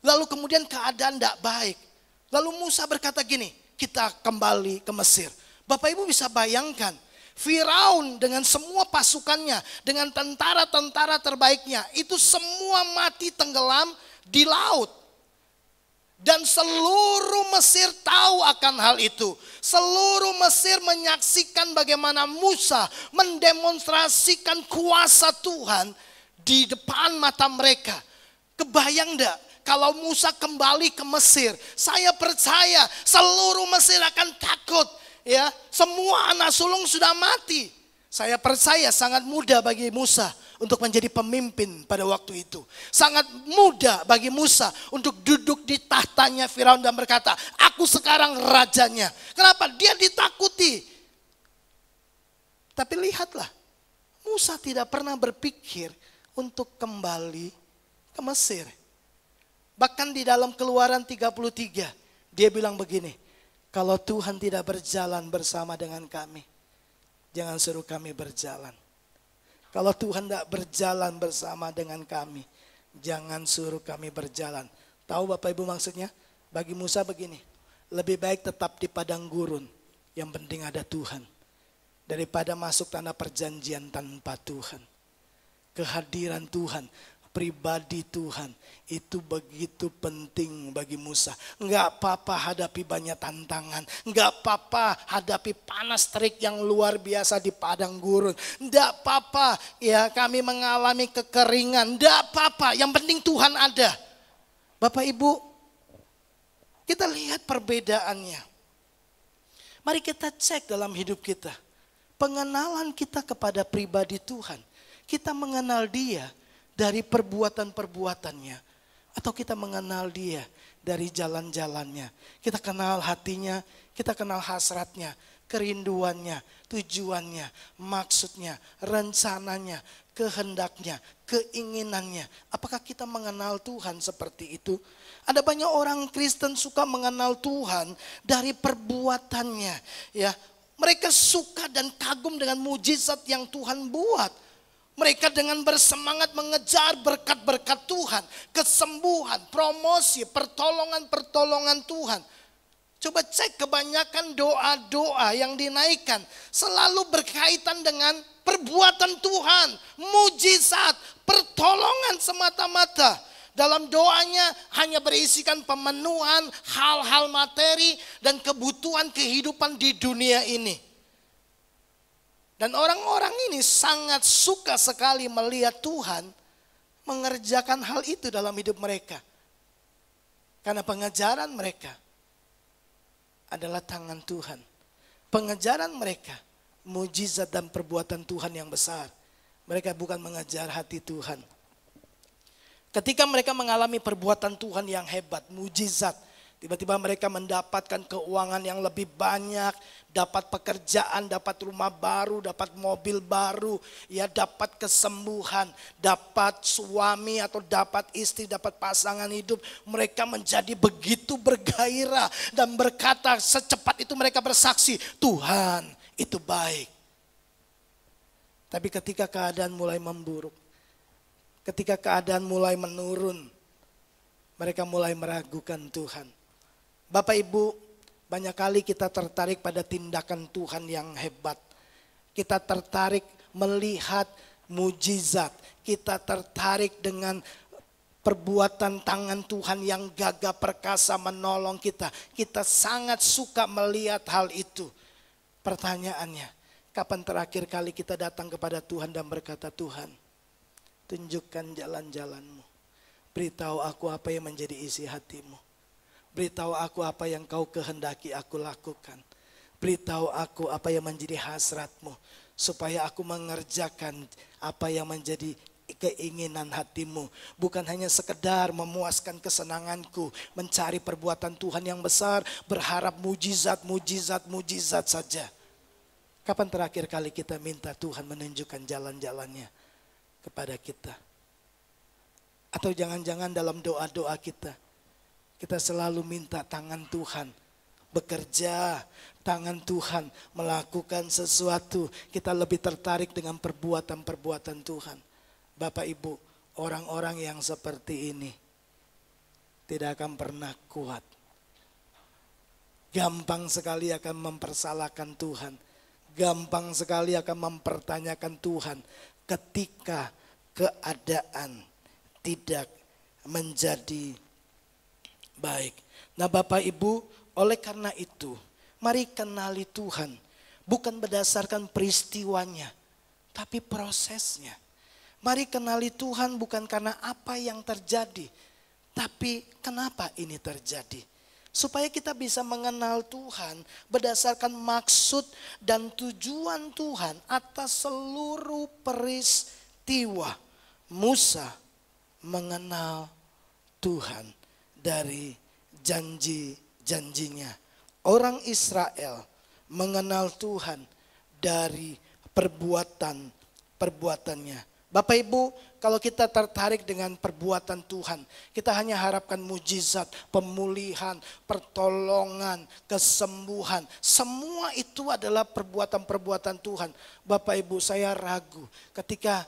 Speaker 2: Lalu kemudian keadaan tidak baik. Lalu Musa berkata gini, kita kembali ke Mesir. Bapak Ibu bisa bayangkan. Firaun dengan semua pasukannya, dengan tentara-tentara terbaiknya. Itu semua mati tenggelam di laut. Dan seluruh Mesir tahu akan hal itu. Seluruh Mesir menyaksikan bagaimana Musa mendemonstrasikan kuasa Tuhan di depan mata mereka. Kebayang enggak kalau Musa kembali ke Mesir? Saya percaya seluruh Mesir akan takut. Ya, semua anak sulung sudah mati. Saya percaya sangat mudah bagi Musa untuk menjadi pemimpin pada waktu itu. Sangat mudah bagi Musa untuk duduk di tahtanya Firaun dan berkata, aku sekarang rajanya. Kenapa? Dia ditakuti. Tapi lihatlah, Musa tidak pernah berpikir untuk kembali ke Mesir. Bahkan di dalam Keluaran 33, dia bilang begini, kalau Tuhan tidak berjalan bersama dengan kami, jangan suruh kami berjalan. Kalau Tuhan tidak berjalan bersama dengan kami, jangan suruh kami berjalan. Tahu Bapak Ibu maksudnya? Bagi Musa begini, lebih baik tetap di padang gurun, yang penting ada Tuhan, daripada masuk tanah perjanjian tanpa Tuhan. Kehadiran Tuhan, pribadi Tuhan, itu begitu penting bagi Musa. Enggak apa-apa hadapi banyak tantangan. Enggak apa-apa hadapi panas terik yang luar biasa di padang gurun. Enggak apa-apa ya kami mengalami kekeringan. Enggak apa-apa, yang penting Tuhan ada. Bapak Ibu, kita lihat perbedaannya. Mari kita cek dalam hidup kita. Pengenalan kita kepada pribadi Tuhan. Kita mengenal Dia dari perbuatan-perbuatannya, Atau kita mengenal dia dari jalan-jalannya. Kita kenal hatinya, kita kenal hasratnya, kerinduannya, tujuannya, maksudnya, rencananya, kehendaknya, keinginannya. Apakah kita mengenal Tuhan seperti itu? Ada banyak orang Kristen suka mengenal Tuhan dari perbuatannya. Ya, mereka suka dan kagum dengan mujizat yang Tuhan buat. Mereka dengan bersemangat mengejar berkat-berkat Tuhan, kesembuhan, promosi, pertolongan-pertolongan Tuhan. Coba cek kebanyakan doa-doa yang dinaikkan selalu berkaitan dengan perbuatan Tuhan, mujizat, pertolongan semata-mata. Dalam doanya hanya berisikan pemenuhan hal-hal materi dan kebutuhan kehidupan di dunia ini. Dan orang-orang ini sangat suka sekali melihat Tuhan mengerjakan hal itu dalam hidup mereka. Karena pengejaran mereka adalah tangan Tuhan. Pengejaran mereka, mujizat dan perbuatan Tuhan yang besar. Mereka bukan mengejar hati Tuhan. Ketika mereka mengalami perbuatan Tuhan yang hebat, mujizat, tiba-tiba mereka mendapatkan keuangan yang lebih banyak, dapat pekerjaan, dapat rumah baru, dapat mobil baru, ya dapat kesembuhan, dapat suami atau dapat istri, dapat pasangan hidup. Mereka menjadi begitu bergairah dan berkata secepat itu mereka bersaksi, Tuhan itu baik. Tapi ketika keadaan mulai memburuk, ketika keadaan mulai menurun, mereka mulai meragukan Tuhan. Bapak Ibu, banyak kali kita tertarik pada tindakan Tuhan yang hebat. Kita tertarik melihat mujizat. Kita tertarik dengan perbuatan tangan Tuhan yang gagah perkasa menolong kita. Kita sangat suka melihat hal itu. Pertanyaannya, kapan terakhir kali kita datang kepada Tuhan dan berkata, Tuhan, tunjukkan jalan-jalan-Mu. Beritahu aku apa yang menjadi isi hati-Mu. Beritahu aku apa yang Kau kehendaki aku lakukan. Beritahu aku apa yang menjadi hasrat-Mu. Supaya aku mengerjakan apa yang menjadi keinginan hati-Mu. Bukan hanya sekedar memuaskan kesenanganku. Mencari perbuatan Tuhan yang besar. Berharap mujizat, mujizat, mujizat saja. Kapan terakhir kali kita minta Tuhan menunjukkan jalan-jalannya kepada kita? Atau jangan-jangan dalam doa-doa kita selalu minta tangan Tuhan bekerja, tangan Tuhan melakukan sesuatu. Kita lebih tertarik dengan perbuatan-perbuatan Tuhan. Bapak Ibu, orang-orang yang seperti ini tidak akan pernah kuat. Gampang sekali akan mempersalahkan Tuhan. Gampang sekali akan mempertanyakan Tuhan ketika keadaan tidak menjadi baik. Nah Bapak Ibu, oleh karena itu mari kenali Tuhan. Bukan berdasarkan peristiwanya, tapi prosesnya. Mari kenali Tuhan bukan karena apa yang terjadi, tapi kenapa ini terjadi. Supaya kita bisa mengenal Tuhan berdasarkan maksud dan tujuan Tuhan atas seluruh peristiwa. Musa mengenal Tuhan dari janji-janjinya. Orang Israel mengenal Tuhan dari perbuatannya. Bapak Ibu, kalau kita tertarik dengan perbuatan Tuhan, kita hanya harapkan mujizat, pemulihan, pertolongan, kesembuhan. Semua itu adalah perbuatan-perbuatan Tuhan. Bapak Ibu, saya ragu ketika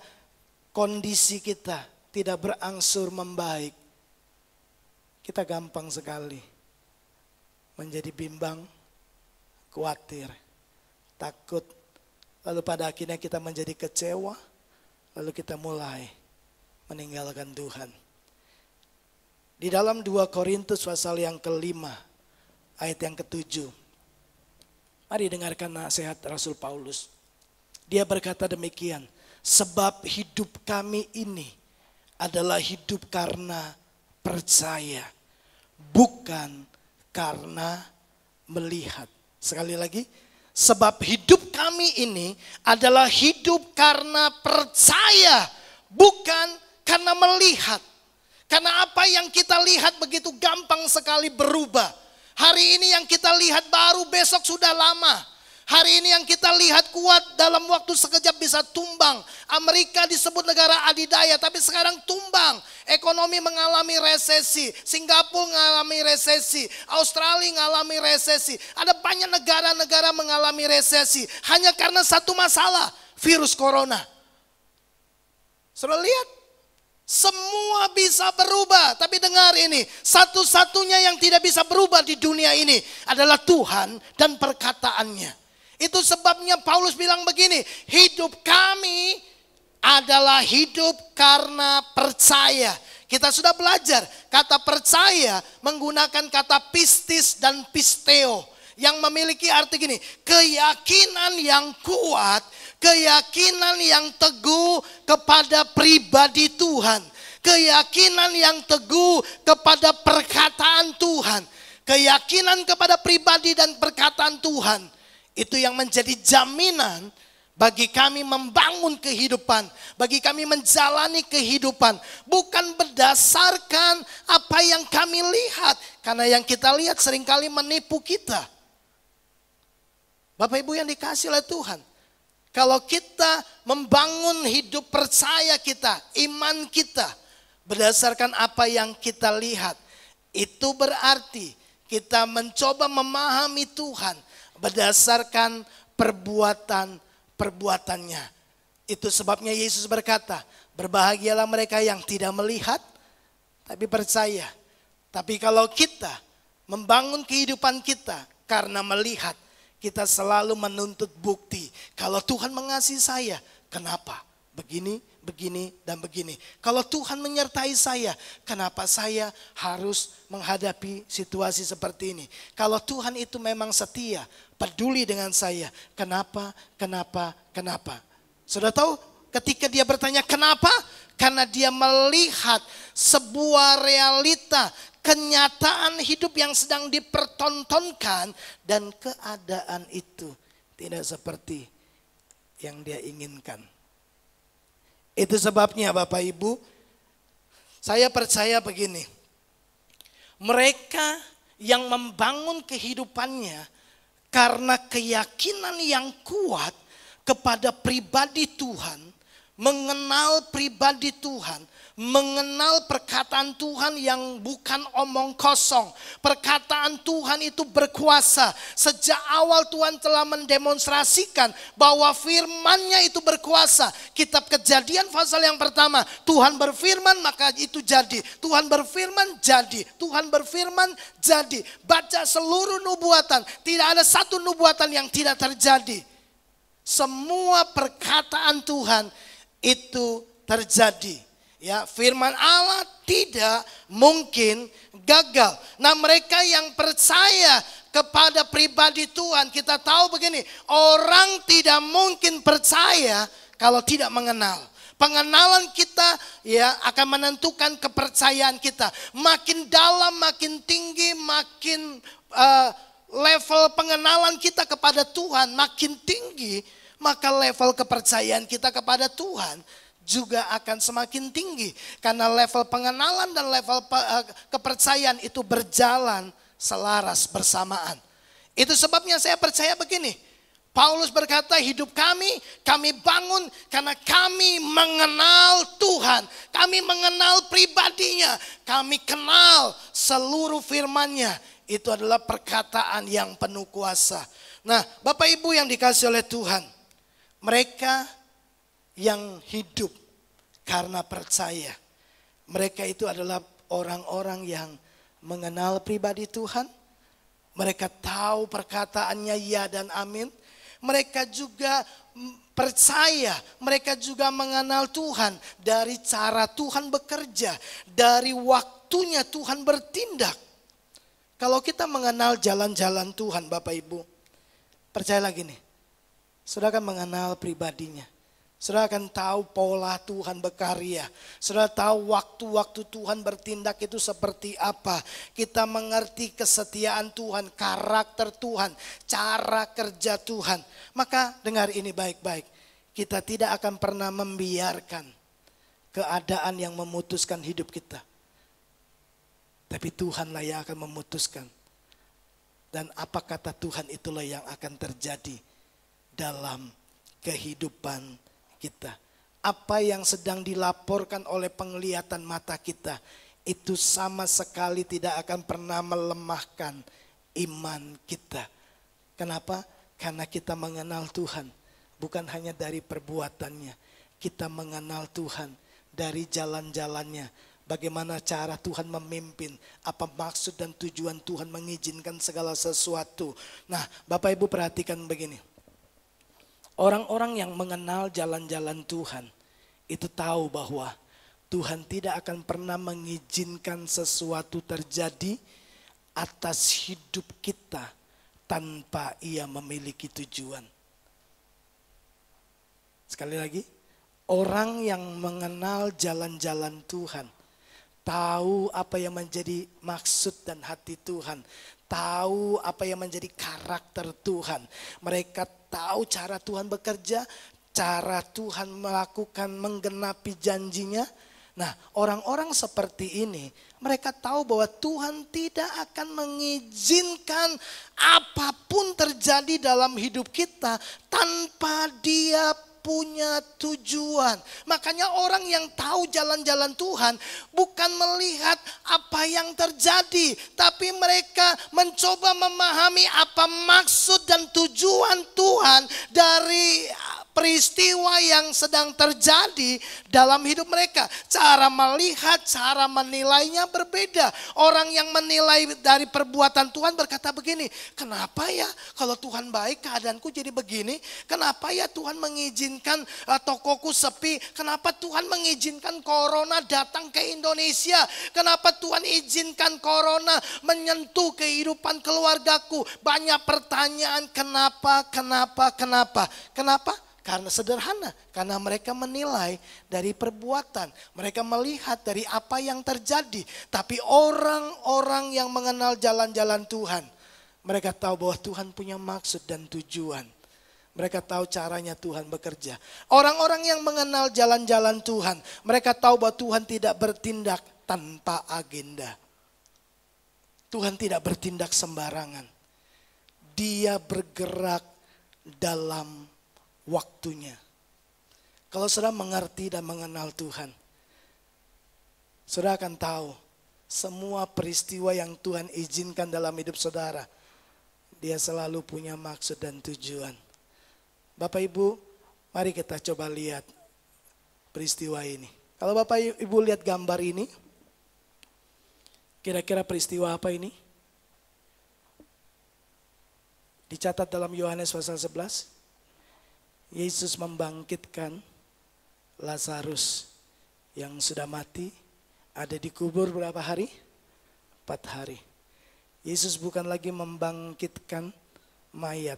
Speaker 2: kondisi kita tidak berangsur membaik. Kita gampang sekali menjadi bimbang, khawatir, takut. Lalu pada akhirnya kita menjadi kecewa, lalu kita mulai meninggalkan Tuhan. Di dalam 2 Korintus pasal yang ke-5, ayat yang ke-7. Mari dengarkan nasihat Rasul Paulus. Dia berkata demikian, sebab hidup kami ini adalah hidup karena percaya, bukan karena melihat. Sekali lagi, sebab hidup kami ini adalah hidup karena percaya, bukan karena melihat. Karena apa yang kita lihat begitu gampang sekali berubah. Hari ini yang kita lihat baru, besok sudah lama. Hari ini yang kita lihat kuat, dalam waktu sekejap bisa tumbang. Amerika disebut negara adidaya, tapi sekarang tumbang. Ekonomi mengalami resesi, Singapura mengalami resesi, Australia mengalami resesi. Ada banyak negara-negara mengalami resesi hanya karena satu masalah, virus corona. Saudara lihat, semua bisa berubah. Tapi dengar ini, satu-satunya yang tidak bisa berubah di dunia ini adalah Tuhan dan perkataannya. Itu sebabnya Paulus bilang begini, hidup kami adalah hidup karena percaya. Kita sudah belajar kata percaya menggunakan kata pistis dan pisteo. Yang memiliki arti gini, keyakinan yang kuat, keyakinan yang teguh kepada pribadi Tuhan. Keyakinan yang teguh kepada perkataan Tuhan. Keyakinan kepada pribadi dan perkataan Tuhan. Itu yang menjadi jaminan bagi kami membangun kehidupan. Bagi kami menjalani kehidupan. Bukan berdasarkan apa yang kami lihat. Karena yang kita lihat seringkali menipu kita. Bapak Ibu yang dikasih oleh Tuhan. Kalau kita membangun hidup percaya kita, iman kita. Berdasarkan apa yang kita lihat. Itu berarti kita mencoba memahami Tuhan. Berdasarkan perbuatannya. Itu sebabnya Yesus berkata, berbahagialah mereka yang tidak melihat, tapi percaya. Tapi kalau kita membangun kehidupan kita karena melihat, kita selalu menuntut bukti. Kalau Tuhan mengasihi saya, kenapa? Begini, begini, dan begini. Kalau Tuhan menyertai saya, kenapa saya harus menghadapi situasi seperti ini? Kalau Tuhan itu memang setia, peduli dengan saya, kenapa? Sudah tahu ketika dia bertanya kenapa? Karena dia melihat sebuah realita, kenyataan hidup yang sedang dipertontonkan, dan keadaan itu tidak seperti yang dia inginkan. Itu sebabnya Bapak Ibu, saya percaya begini. Mereka yang membangun kehidupannya karena keyakinan yang kuat kepada pribadi Tuhan, mengenal pribadi Tuhan, mengenal perkataan Tuhan yang bukan omong kosong. Perkataan Tuhan itu berkuasa. Sejak awal Tuhan telah mendemonstrasikan bahwa firman-Nya itu berkuasa. Kitab Kejadian pasal yang pertama, Tuhan berfirman maka itu jadi. Tuhan berfirman jadi. Tuhan berfirman jadi. Baca seluruh nubuatan, tidak ada satu nubuatan yang tidak terjadi. Semua perkataan Tuhan itu terjadi. Ya, firman Allah tidak mungkin gagal. Nah, mereka yang percaya kepada pribadi Tuhan, kita tahu begini, orang tidak mungkin percaya kalau tidak mengenal. Pengenalan kita ya akan menentukan kepercayaan kita. Makin dalam, makin tinggi, makin level pengenalan kita kepada Tuhan makin tinggi, maka level kepercayaan kita kepada Tuhan juga akan semakin tinggi. Karena level pengenalan dan level kepercayaan itu berjalan selaras bersamaan. Itu sebabnya saya percaya begini. Paulus berkata hidup kami bangun karena kami mengenal Tuhan. Kami mengenal pribadinya. Kami kenal seluruh firman-Nya. Itu adalah perkataan yang penuh kuasa. Nah, Bapak Ibu yang dikasih oleh Tuhan. Mereka yang hidup karena percaya. Mereka itu adalah orang-orang yang mengenal pribadi Tuhan. Mereka tahu perkataannya ya dan amin. Mereka juga percaya, mereka juga mengenal Tuhan dari cara Tuhan bekerja, dari waktunya Tuhan bertindak. Kalau kita mengenal jalan-jalan Tuhan Bapak Ibu, percayalah gini, saudara akan mengenal pribadinya. Saudara akan tahu pola Tuhan berkarya. Saudara tahu waktu-waktu Tuhan bertindak itu seperti apa. Kita mengerti kesetiaan Tuhan, karakter Tuhan, cara kerja Tuhan. Maka dengar ini baik-baik. Kita tidak akan pernah membiarkan keadaan yang memutuskan hidup kita. Tapi Tuhanlah yang akan memutuskan. Dan apa kata Tuhan itulah yang akan terjadi dalam kehidupan kita. Apa yang sedang dilaporkan oleh penglihatan mata kita, itu sama sekali tidak akan pernah melemahkan iman kita. Kenapa? Karena kita mengenal Tuhan, bukan hanya dari perbuatannya. Kita mengenal Tuhan dari jalan-jalannya. Bagaimana cara Tuhan memimpin, apa maksud dan tujuan Tuhan mengizinkan segala sesuatu. Nah, Bapak Ibu perhatikan begini. Orang-orang yang mengenal jalan-jalan Tuhan, itu tahu bahwa Tuhan tidak akan pernah mengizinkan sesuatu terjadi atas hidup kita tanpa Ia memiliki tujuan. Sekali lagi, orang yang mengenal jalan-jalan Tuhan, tahu apa yang menjadi maksud dan hati Tuhan. Tahu apa yang menjadi karakter Tuhan. Mereka tahu cara Tuhan bekerja, cara Tuhan melakukan menggenapi janjinya. Nah, orang-orang seperti ini, mereka tahu bahwa Tuhan tidak akan mengizinkan apapun terjadi dalam hidup kita tanpa Dia punya tujuan. Makanya orang yang tahu jalan-jalan Tuhan bukan melihat apa yang terjadi, tapi mereka mencoba memahami apa maksud dan tujuan Tuhan dari peristiwa yang sedang terjadi dalam hidup mereka. Cara melihat, cara menilainya berbeda. Orang yang menilai dari perbuatan Tuhan berkata begini, kenapa ya kalau Tuhan baik keadaanku jadi begini? Kenapa ya Tuhan mengizinkan tokoku sepi? Kenapa Tuhan mengizinkan corona datang ke Indonesia? Kenapa Tuhan izinkan corona menyentuh kehidupan keluargaku? Banyak pertanyaan, kenapa? Karena sederhana, karena mereka menilai dari perbuatan. Mereka melihat dari apa yang terjadi. Tapi orang-orang yang mengenal jalan-jalan Tuhan, mereka tahu bahwa Tuhan punya maksud dan tujuan. Mereka tahu caranya Tuhan bekerja. Orang-orang yang mengenal jalan-jalan Tuhan, mereka tahu bahwa Tuhan tidak bertindak tanpa agenda. Tuhan tidak bertindak sembarangan. Dia bergerak dalam waktunya. Kalau saudara mengerti dan mengenal Tuhan, saudara akan tahu semua peristiwa yang Tuhan izinkan dalam hidup saudara, Dia selalu punya maksud dan tujuan. Bapak Ibu, mari kita coba lihat peristiwa ini. Kalau Bapak Ibu lihat gambar ini, kira-kira peristiwa apa ini? Dicatat dalam Yohanes pasal 11. Yesus membangkitkan Lazarus yang sudah mati, ada di kubur berapa hari? 4 hari. Yesus bukan lagi membangkitkan mayat,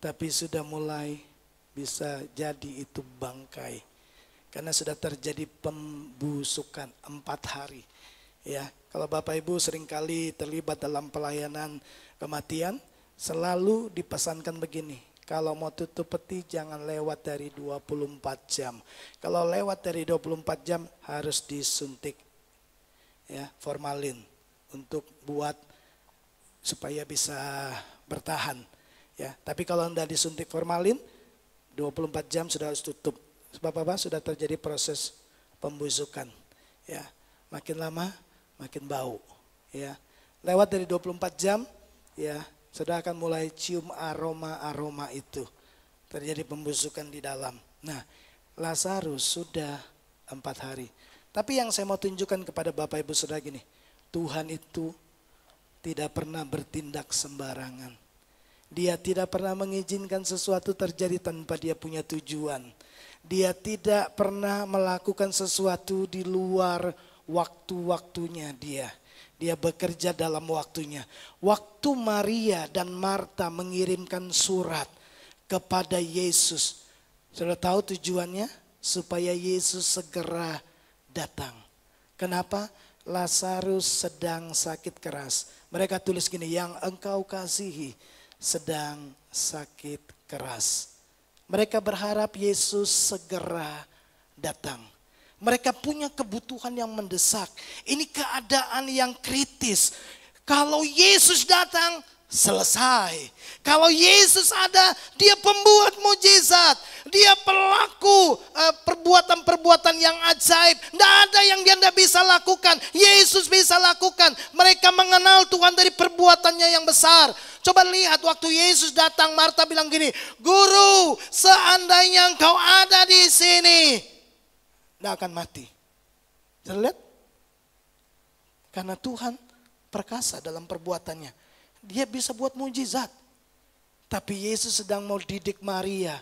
Speaker 2: tapi sudah mulai bisa jadi itu bangkai. Karena sudah terjadi pembusukan 4 hari. Ya, kalau Bapak Ibu seringkali terlibat dalam pelayanan kematian, selalu dipesankan begini. Kalau mau tutup peti jangan lewat dari 24 jam. Kalau lewat dari 24 jam harus disuntik ya, formalin untuk buat supaya bisa bertahan. Ya, tapi kalau tidak disuntik formalin 24 jam sudah harus tutup. Sebab apa? Sudah terjadi proses pembusukan. Ya, makin lama makin bau. Ya, lewat dari 24 jam ya. Saudara akan mulai cium aroma-aroma itu. Terjadi pembusukan di dalam. Nah, Lazarus sudah 4 hari. Tapi yang saya mau tunjukkan kepada Bapak Ibu Saudara gini. Tuhan itu tidak pernah bertindak sembarangan. Dia tidak pernah mengizinkan sesuatu terjadi tanpa Dia punya tujuan. Dia tidak pernah melakukan sesuatu di luar waktu-waktunya Dia. Dia bekerja dalam waktunya. Waktu Maria dan Marta mengirimkan surat kepada Yesus. Sudah tahu tujuannya? Supaya Yesus segera datang. Kenapa? Lazarus sedang sakit keras. Mereka tulis gini, yang engkau kasihi sedang sakit keras. Mereka berharap Yesus segera datang. Mereka punya kebutuhan yang mendesak. Ini keadaan yang kritis. Kalau Yesus datang, selesai. Kalau Yesus ada, dia pembuat mujizat. Dia pelaku perbuatan-perbuatan yang ajaib. Tidak ada yang dia tidak bisa lakukan. Yesus bisa lakukan. Mereka mengenal Tuhan dari perbuatannya yang besar. Coba lihat waktu Yesus datang, Marta bilang gini, Guru, seandainya engkau ada di sini, tidak akan mati. Bisa lihat? Karena Tuhan perkasa dalam perbuatannya. Dia bisa buat mujizat. Tapi Yesus sedang mau didik Maria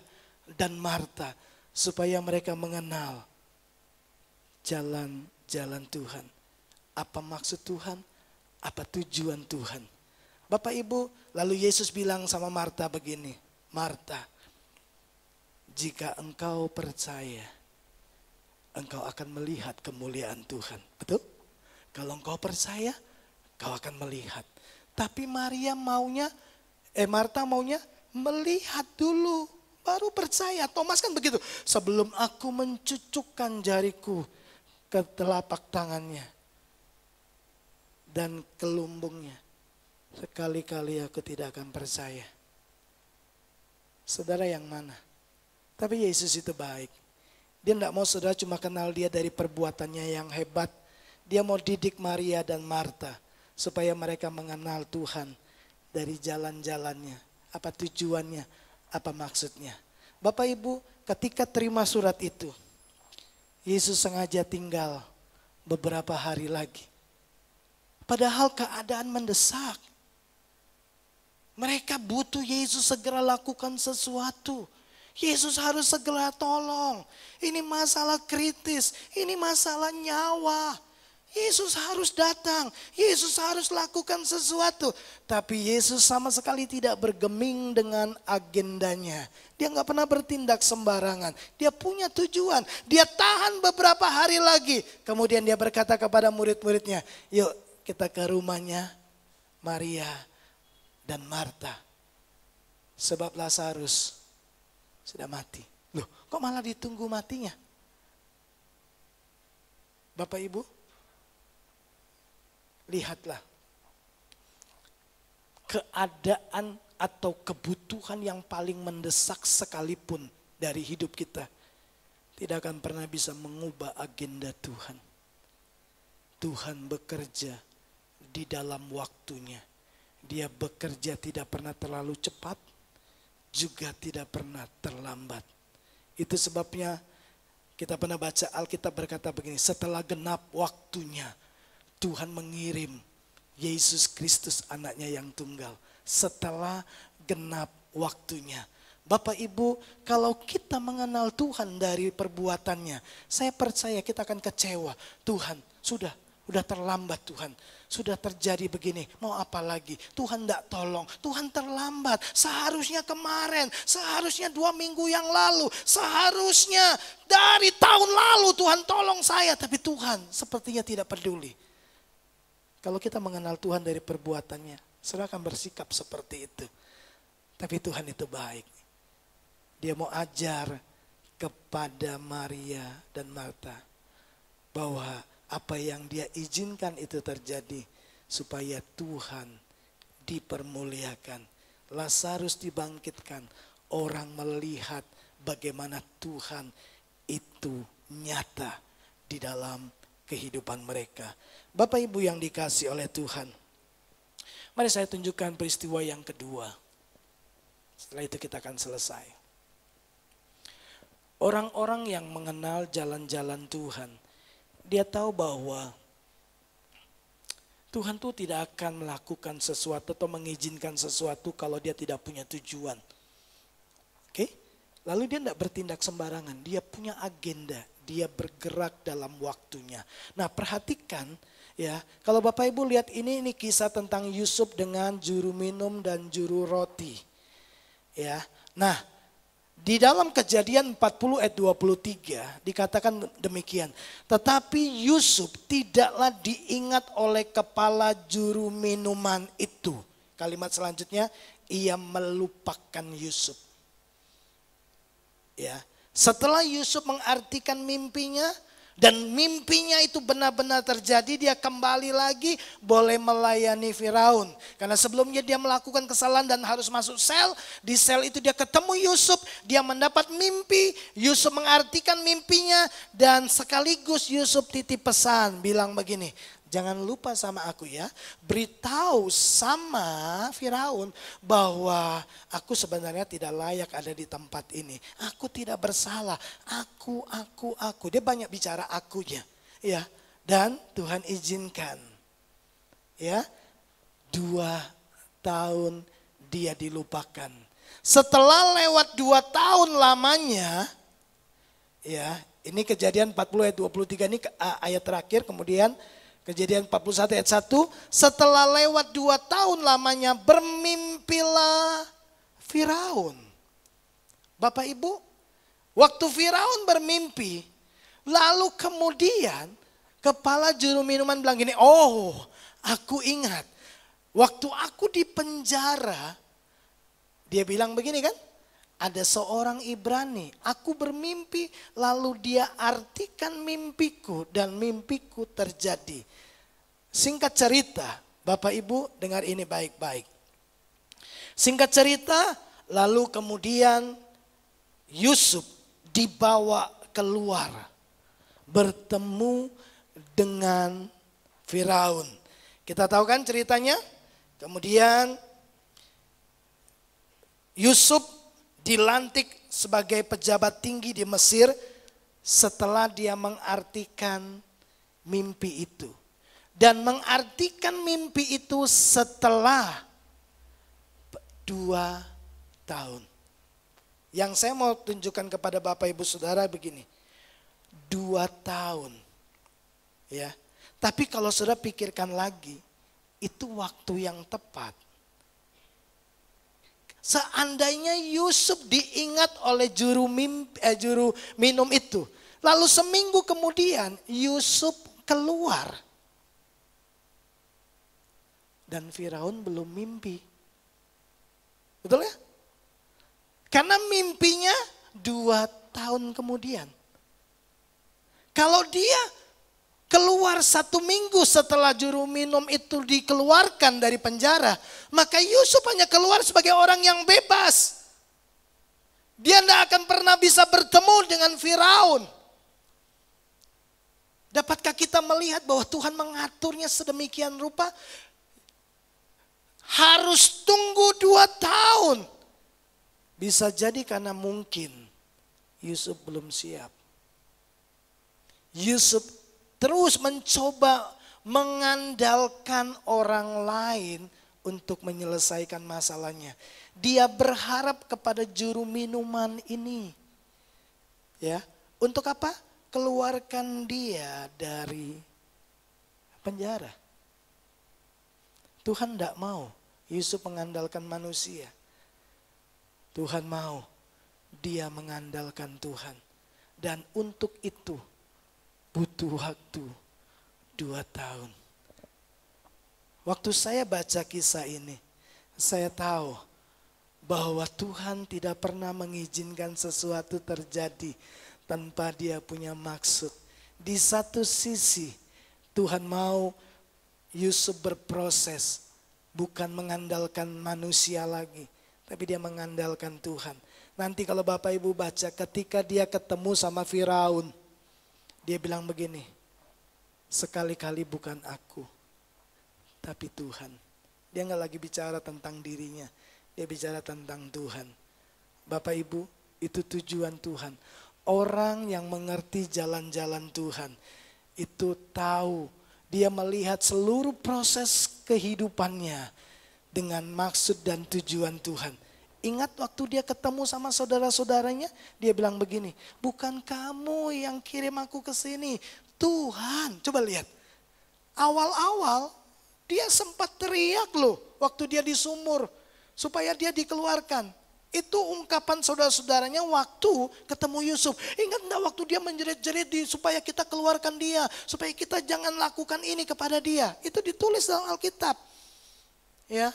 Speaker 2: dan Marta supaya mereka mengenal jalan-jalan Tuhan. Apa maksud Tuhan? Apa tujuan Tuhan? Bapak Ibu, lalu Yesus bilang sama Marta begini, Marta, jika engkau percaya, engkau akan melihat kemuliaan Tuhan. Betul? Kalau engkau percaya, kau akan melihat. Tapi Marta maunya melihat dulu, baru percaya. Thomas kan begitu. Sebelum aku mencucukkan jariku ke telapak tangannya dan ke lumbungnya, sekali-kali aku tidak akan percaya. Saudara yang mana? Tapi Yesus itu baik. Dia tidak mau saudara cuma kenal dia dari perbuatannya yang hebat. Dia mau didik Maria dan Marta supaya mereka mengenal Tuhan dari jalan-jalannya. Apa tujuannya, apa maksudnya. Bapak Ibu, ketika terima surat itu, Yesus sengaja tinggal beberapa hari lagi. Padahal keadaan mendesak. Mereka butuh Yesus segera lakukan sesuatu. Yesus harus segera tolong. Ini masalah kritis, ini masalah nyawa. Yesus harus datang, Yesus harus lakukan sesuatu. Tapi Yesus sama sekali tidak bergeming dengan agendanya. Dia nggak pernah bertindak sembarangan. Dia punya tujuan. Dia tahan beberapa hari lagi. Kemudian dia berkata kepada murid-muridnya, yuk kita ke rumahnya Maria dan Marta. Sebab Lazarus sudah mati. Loh, kok malah ditunggu matinya? Bapak Ibu, lihatlah. Keadaan atau kebutuhan yang paling mendesak sekalipun dari hidup kita tidak akan pernah bisa mengubah agenda Tuhan. Tuhan bekerja di dalam waktunya. Dia bekerja tidak pernah terlalu cepat, juga tidak pernah terlambat. Itu sebabnya kita pernah baca Alkitab berkata begini, setelah genap waktunya Tuhan mengirim Yesus Kristus anaknya yang tunggal. Setelah genap waktunya. Bapak Ibu, kalau kita mengenal Tuhan dari perbuatannya, saya percaya kita akan kecewa. Tuhan, sudah terlambat Tuhan. Sudah terjadi begini, mau apa lagi? Tuhan tidak tolong, Tuhan terlambat. Seharusnya kemarin, seharusnya 2 minggu yang lalu, seharusnya dari tahun lalu Tuhan tolong saya. Tapi Tuhan sepertinya tidak peduli. Kalau kita mengenal Tuhan dari perbuatannya, saudara akan bersikap seperti itu. Tapi Tuhan itu baik. Dia mau ajar kepada Maria dan Marta bahwa apa yang dia izinkan itu terjadi supaya Tuhan dipermuliakan. Lazarus dibangkitkan, orang melihat bagaimana Tuhan itu nyata di dalam kehidupan mereka. Bapak Ibu yang dikasihi oleh Tuhan, mari saya tunjukkan peristiwa yang kedua. Setelah itu kita akan selesai. Orang-orang yang mengenal jalan-jalan Tuhan, dia tahu bahwa Tuhan tuh tidak akan melakukan sesuatu atau mengizinkan sesuatu kalau dia tidak punya tujuan. Oke? Lalu dia tidak bertindak sembarangan, dia punya agenda, dia bergerak dalam waktunya. Nah, perhatikan ya, kalau Bapak Ibu lihat ini kisah tentang Yusuf dengan juru minum dan juru roti. Ya. Nah, di dalam Kejadian 40 ayat 23 dikatakan demikian. Tetapi Yusuf tidaklah diingat oleh kepala juru minuman itu. Kalimat selanjutnya, ia melupakan Yusuf. Ya, setelah Yusuf mengartikan mimpinya, Dan mimpinya itu benar-benar terjadi, dia kembali lagi boleh melayani Firaun. Karena sebelumnya dia melakukan kesalahan dan harus masuk sel. Di sel itu dia ketemu Yusuf, dia mendapat mimpi. Yusuf mengartikan mimpinya dan sekaligus Yusuf titip pesan bilang begini, jangan lupa sama aku ya, beritahu sama Firaun bahwa aku sebenarnya tidak layak ada di tempat ini. Aku tidak bersalah, aku. Dia banyak bicara akunya. Ya, dan Tuhan izinkan. Ya, 2 tahun dia dilupakan. Setelah lewat 2 tahun lamanya, ya ini Kejadian 40 ayat 23 ini ayat terakhir, kemudian Kejadian 41 ayat 1, setelah lewat 2 tahun lamanya bermimpilah Firaun. Bapak Ibu, waktu Firaun bermimpi, lalu kemudian kepala juru minuman bilang gini, oh aku ingat waktu aku di penjara, dia bilang begini kan, ada seorang Ibrani, aku bermimpi lalu dia artikan mimpiku dan mimpiku terjadi. Singkat cerita, Bapak Ibu dengar ini baik-baik. Singkat cerita, lalu kemudian Yusuf dibawa keluar bertemu dengan Firaun. Kita tahu kan ceritanya? Kemudian Yusuf dilantik sebagai pejabat tinggi di Mesir setelah dia mengartikan mimpi itu. Dan mengartikan mimpi itu setelah 2 tahun. Yang saya mau tunjukkan kepada Bapak Ibu Saudara begini. 2 tahun. Ya. Tapi kalau Saudara pikirkan lagi, itu waktu yang tepat. Seandainya Yusuf diingat oleh juru minum itu. Lalu seminggu kemudian Yusuf keluar. Dan Firaun belum mimpi. Betul ya? Karena mimpinya 2 tahun kemudian. Kalau dia keluar 1 minggu setelah juru minum itu dikeluarkan dari penjara, maka Yusuf hanya keluar sebagai orang yang bebas. Dia tidak akan pernah bisa bertemu dengan Firaun. Dapatkah kita melihat bahwa Tuhan mengaturnya sedemikian rupa? Harus tunggu 2 tahun. Bisa jadi karena mungkin Yusuf belum siap. Yusuf terus mencoba mengandalkan orang lain untuk menyelesaikan masalahnya. Dia berharap kepada juru minuman ini. Ya, untuk apa? Keluarkan dia dari penjara. Tuhan tidak mau Yusuf mengandalkan manusia. Tuhan mau dia mengandalkan Tuhan. Dan untuk itu butuh waktu 2 tahun. Waktu saya baca kisah ini, saya tahu bahwa Tuhan tidak pernah mengizinkan sesuatu terjadi tanpa dia punya maksud. Di satu sisi Tuhan mau Yusuf berproses, bukan mengandalkan manusia lagi, tapi dia mengandalkan Tuhan. Nanti kalau Bapak Ibu baca, ketika dia ketemu sama Firaun, dia bilang begini, sekali-kali bukan aku, tapi Tuhan. Dia nggak lagi bicara tentang dirinya, dia bicara tentang Tuhan. Bapak Ibu, itu tujuan Tuhan. Orang yang mengerti jalan-jalan Tuhan, itu tahu, dia melihat seluruh proses kehidupannya dengan maksud dan tujuan Tuhan. Ingat waktu dia ketemu sama saudara-saudaranya, dia bilang begini, bukan kamu yang kirim aku ke sini, Tuhan. Coba lihat, awal-awal dia sempat teriak loh waktu dia di sumur supaya dia dikeluarkan. Itu ungkapan saudara-saudaranya waktu ketemu Yusuf. Ingat enggak waktu dia menjerit-jerit supaya kita keluarkan dia, supaya kita jangan lakukan ini kepada dia. Itu ditulis dalam Alkitab. Ya.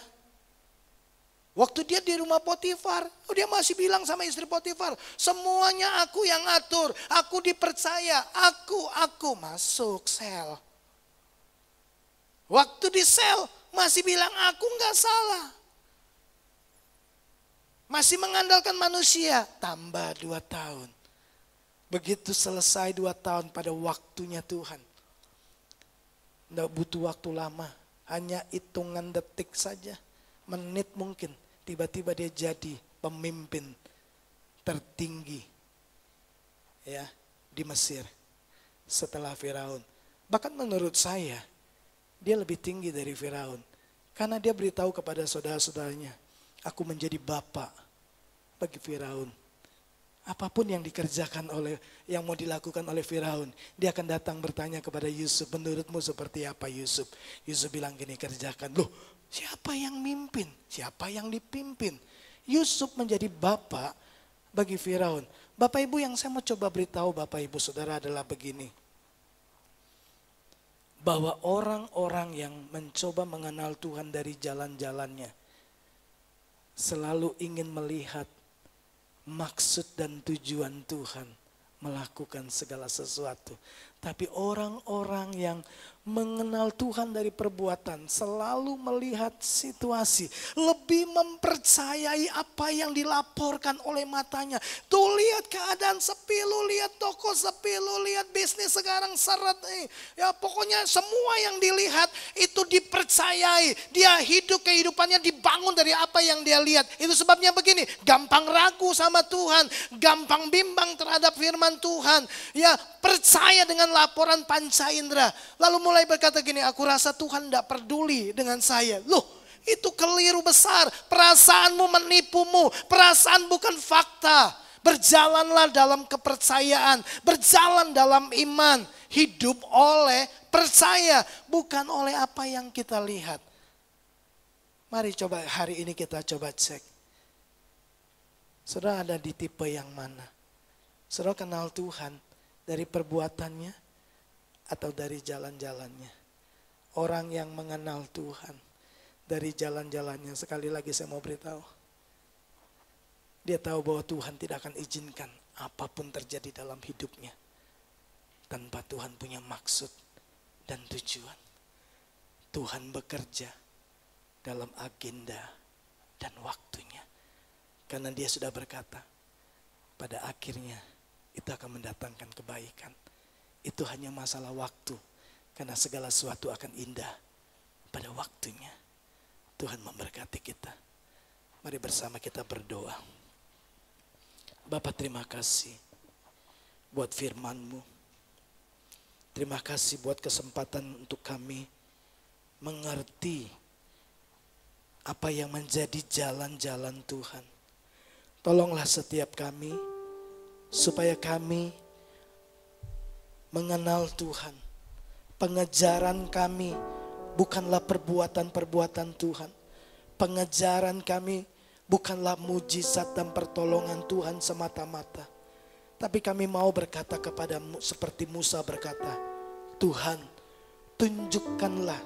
Speaker 2: Waktu dia di rumah Potifar, dia masih bilang sama istri Potifar, semuanya aku yang atur, aku dipercaya, aku masuk sel. Waktu di sel masih bilang aku nggak salah. Masih mengandalkan manusia, tambah 2 tahun. Begitu selesai 2 tahun pada waktunya Tuhan. Nggak butuh waktu lama, hanya hitungan detik saja, menit mungkin. Tiba-tiba dia jadi pemimpin tertinggi ya di Mesir setelah Firaun. Bahkan menurut saya dia lebih tinggi dari Firaun. Karena dia beritahu kepada saudara-saudaranya, aku menjadi bapak bagi Firaun. Apapun yang dikerjakan yang mau dilakukan oleh Firaun, dia akan datang bertanya kepada Yusuf, menurutmu seperti apa Yusuf? Yusuf bilang gini, kerjakan. Loh, siapa yang mimpin? Siapa yang dipimpin? Yusuf menjadi bapak bagi Firaun. Bapak Ibu, yang saya mau coba beritahu Bapak Ibu Saudara adalah begini. Bahwa orang-orang yang mencoba mengenal Tuhan dari jalan-jalannya selalu ingin melihat maksud dan tujuan Tuhan melakukan segala sesuatu. Tapi orang-orang yang mengenal Tuhan dari perbuatan selalu melihat situasi. Lebih mempercayai apa yang dilaporkan oleh matanya. Tuh lihat keadaan sepi, lu lihat toko sepi, lu lihat bisnis sekarang seret. Ya pokoknya semua yang dilihat itu dipercayai. Dia hidup kehidupannya dibangun dari apa yang dia lihat. Itu sebabnya begini, gampang ragu sama Tuhan. Gampang bimbang terhadap firman Tuhan. Ya percaya dengan laporan panca indera. Lalu mulai berkata gini, aku rasa Tuhan tidak peduli dengan saya. Loh, itu keliru besar. Perasaanmu menipumu. Perasaan bukan fakta. Berjalanlah dalam kepercayaan. Berjalan dalam iman. Hidup oleh percaya. Bukan oleh apa yang kita lihat. Mari coba hari ini kita coba cek. Saudara ada di tipe yang mana? Saudara kenal Tuhan dari perbuatannya atau dari jalan-jalannya. Orang yang mengenal Tuhan dari jalan-jalannya, sekali lagi saya mau beritahu. Dia tahu bahwa Tuhan tidak akan izinkan apapun terjadi dalam hidupnya tanpa Tuhan punya maksud dan tujuan. Tuhan bekerja dalam agenda dan waktunya. Karena dia sudah berkata, pada akhirnya itu akan mendatangkan kebaikan. Itu hanya masalah waktu. Karena segala sesuatu akan indah pada waktunya. Tuhan memberkati kita. Mari bersama kita berdoa. Bapa, terima kasih buat firman-Mu. Terima kasih buat kesempatan untuk kami mengerti apa yang menjadi jalan-jalan Tuhan. Tolonglah setiap kami supaya kami mengenal Tuhan. Pengejaran kami bukanlah perbuatan-perbuatan Tuhan. Pengejaran kami bukanlah mujizat dan pertolongan Tuhan semata-mata. Tapi kami mau berkata kepadamu seperti Musa berkata, Tuhan, tunjukkanlah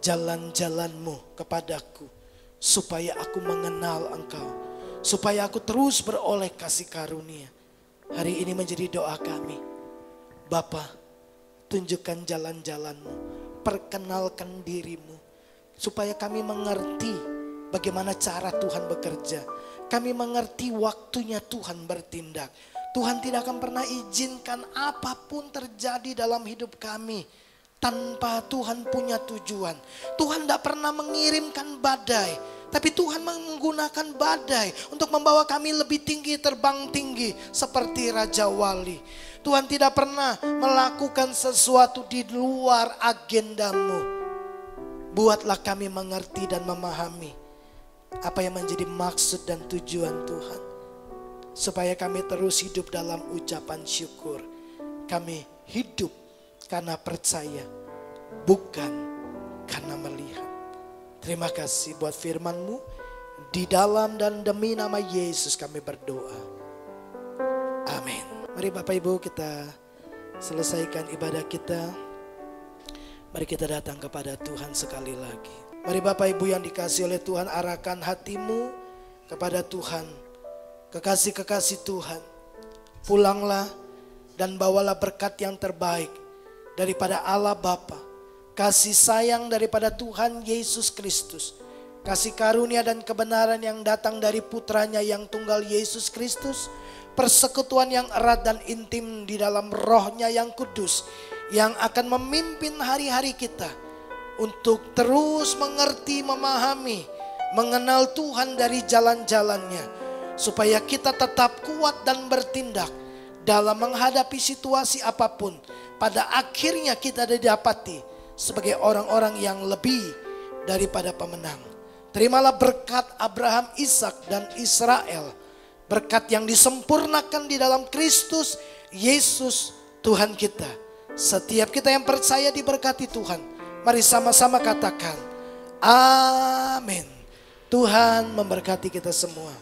Speaker 2: jalan-jalan-Mu kepadaku supaya aku mengenal Engkau. Supaya aku terus beroleh kasih karunia. Hari ini menjadi doa kami. Bapa, tunjukkan jalan-jalan-Mu. Perkenalkan diri-Mu. Supaya kami mengerti bagaimana cara Tuhan bekerja. Kami mengerti waktunya Tuhan bertindak. Tuhan tidak akan pernah izinkan apapun terjadi dalam hidup kami tanpa Tuhan punya tujuan. Tuhan tidak pernah mengirimkan badai, tapi Tuhan menggunakan badai untuk membawa kami lebih tinggi, terbang tinggi seperti Raja Wali. Tuhan tidak pernah melakukan sesuatu di luar agenda-Mu. Buatlah kami mengerti dan memahami apa yang menjadi maksud dan tujuan Tuhan. Supaya kami terus hidup dalam ucapan syukur. Kami hidup karena percaya, bukan karena melihat. Terima kasih buat firman-Mu. Di dalam dan demi nama Yesus kami berdoa. Amin. Mari Bapak Ibu kita selesaikan ibadah kita. Mari kita datang kepada Tuhan sekali lagi. Mari Bapak Ibu yang dikasihi oleh Tuhan, arahkan hatimu kepada Tuhan. Kekasih-kekasih Tuhan, pulanglah dan bawalah berkat yang terbaik daripada Allah Bapa, kasih sayang daripada Tuhan Yesus Kristus, kasih karunia dan kebenaran yang datang dari putranya yang tunggal Yesus Kristus, persekutuan yang erat dan intim di dalam rohnya yang kudus, yang akan memimpin hari-hari kita untuk terus mengerti, memahami, mengenal Tuhan dari jalan-jalannya, supaya kita tetap kuat dan bertindak dalam menghadapi situasi apapun. Pada akhirnya kita didapati sebagai orang-orang yang lebih daripada pemenang. Terimalah berkat Abraham, Ishak dan Israel, berkat yang disempurnakan di dalam Kristus Yesus Tuhan kita. Setiap kita yang percaya diberkati Tuhan. Mari sama-sama katakan amin. Tuhan memberkati kita semua.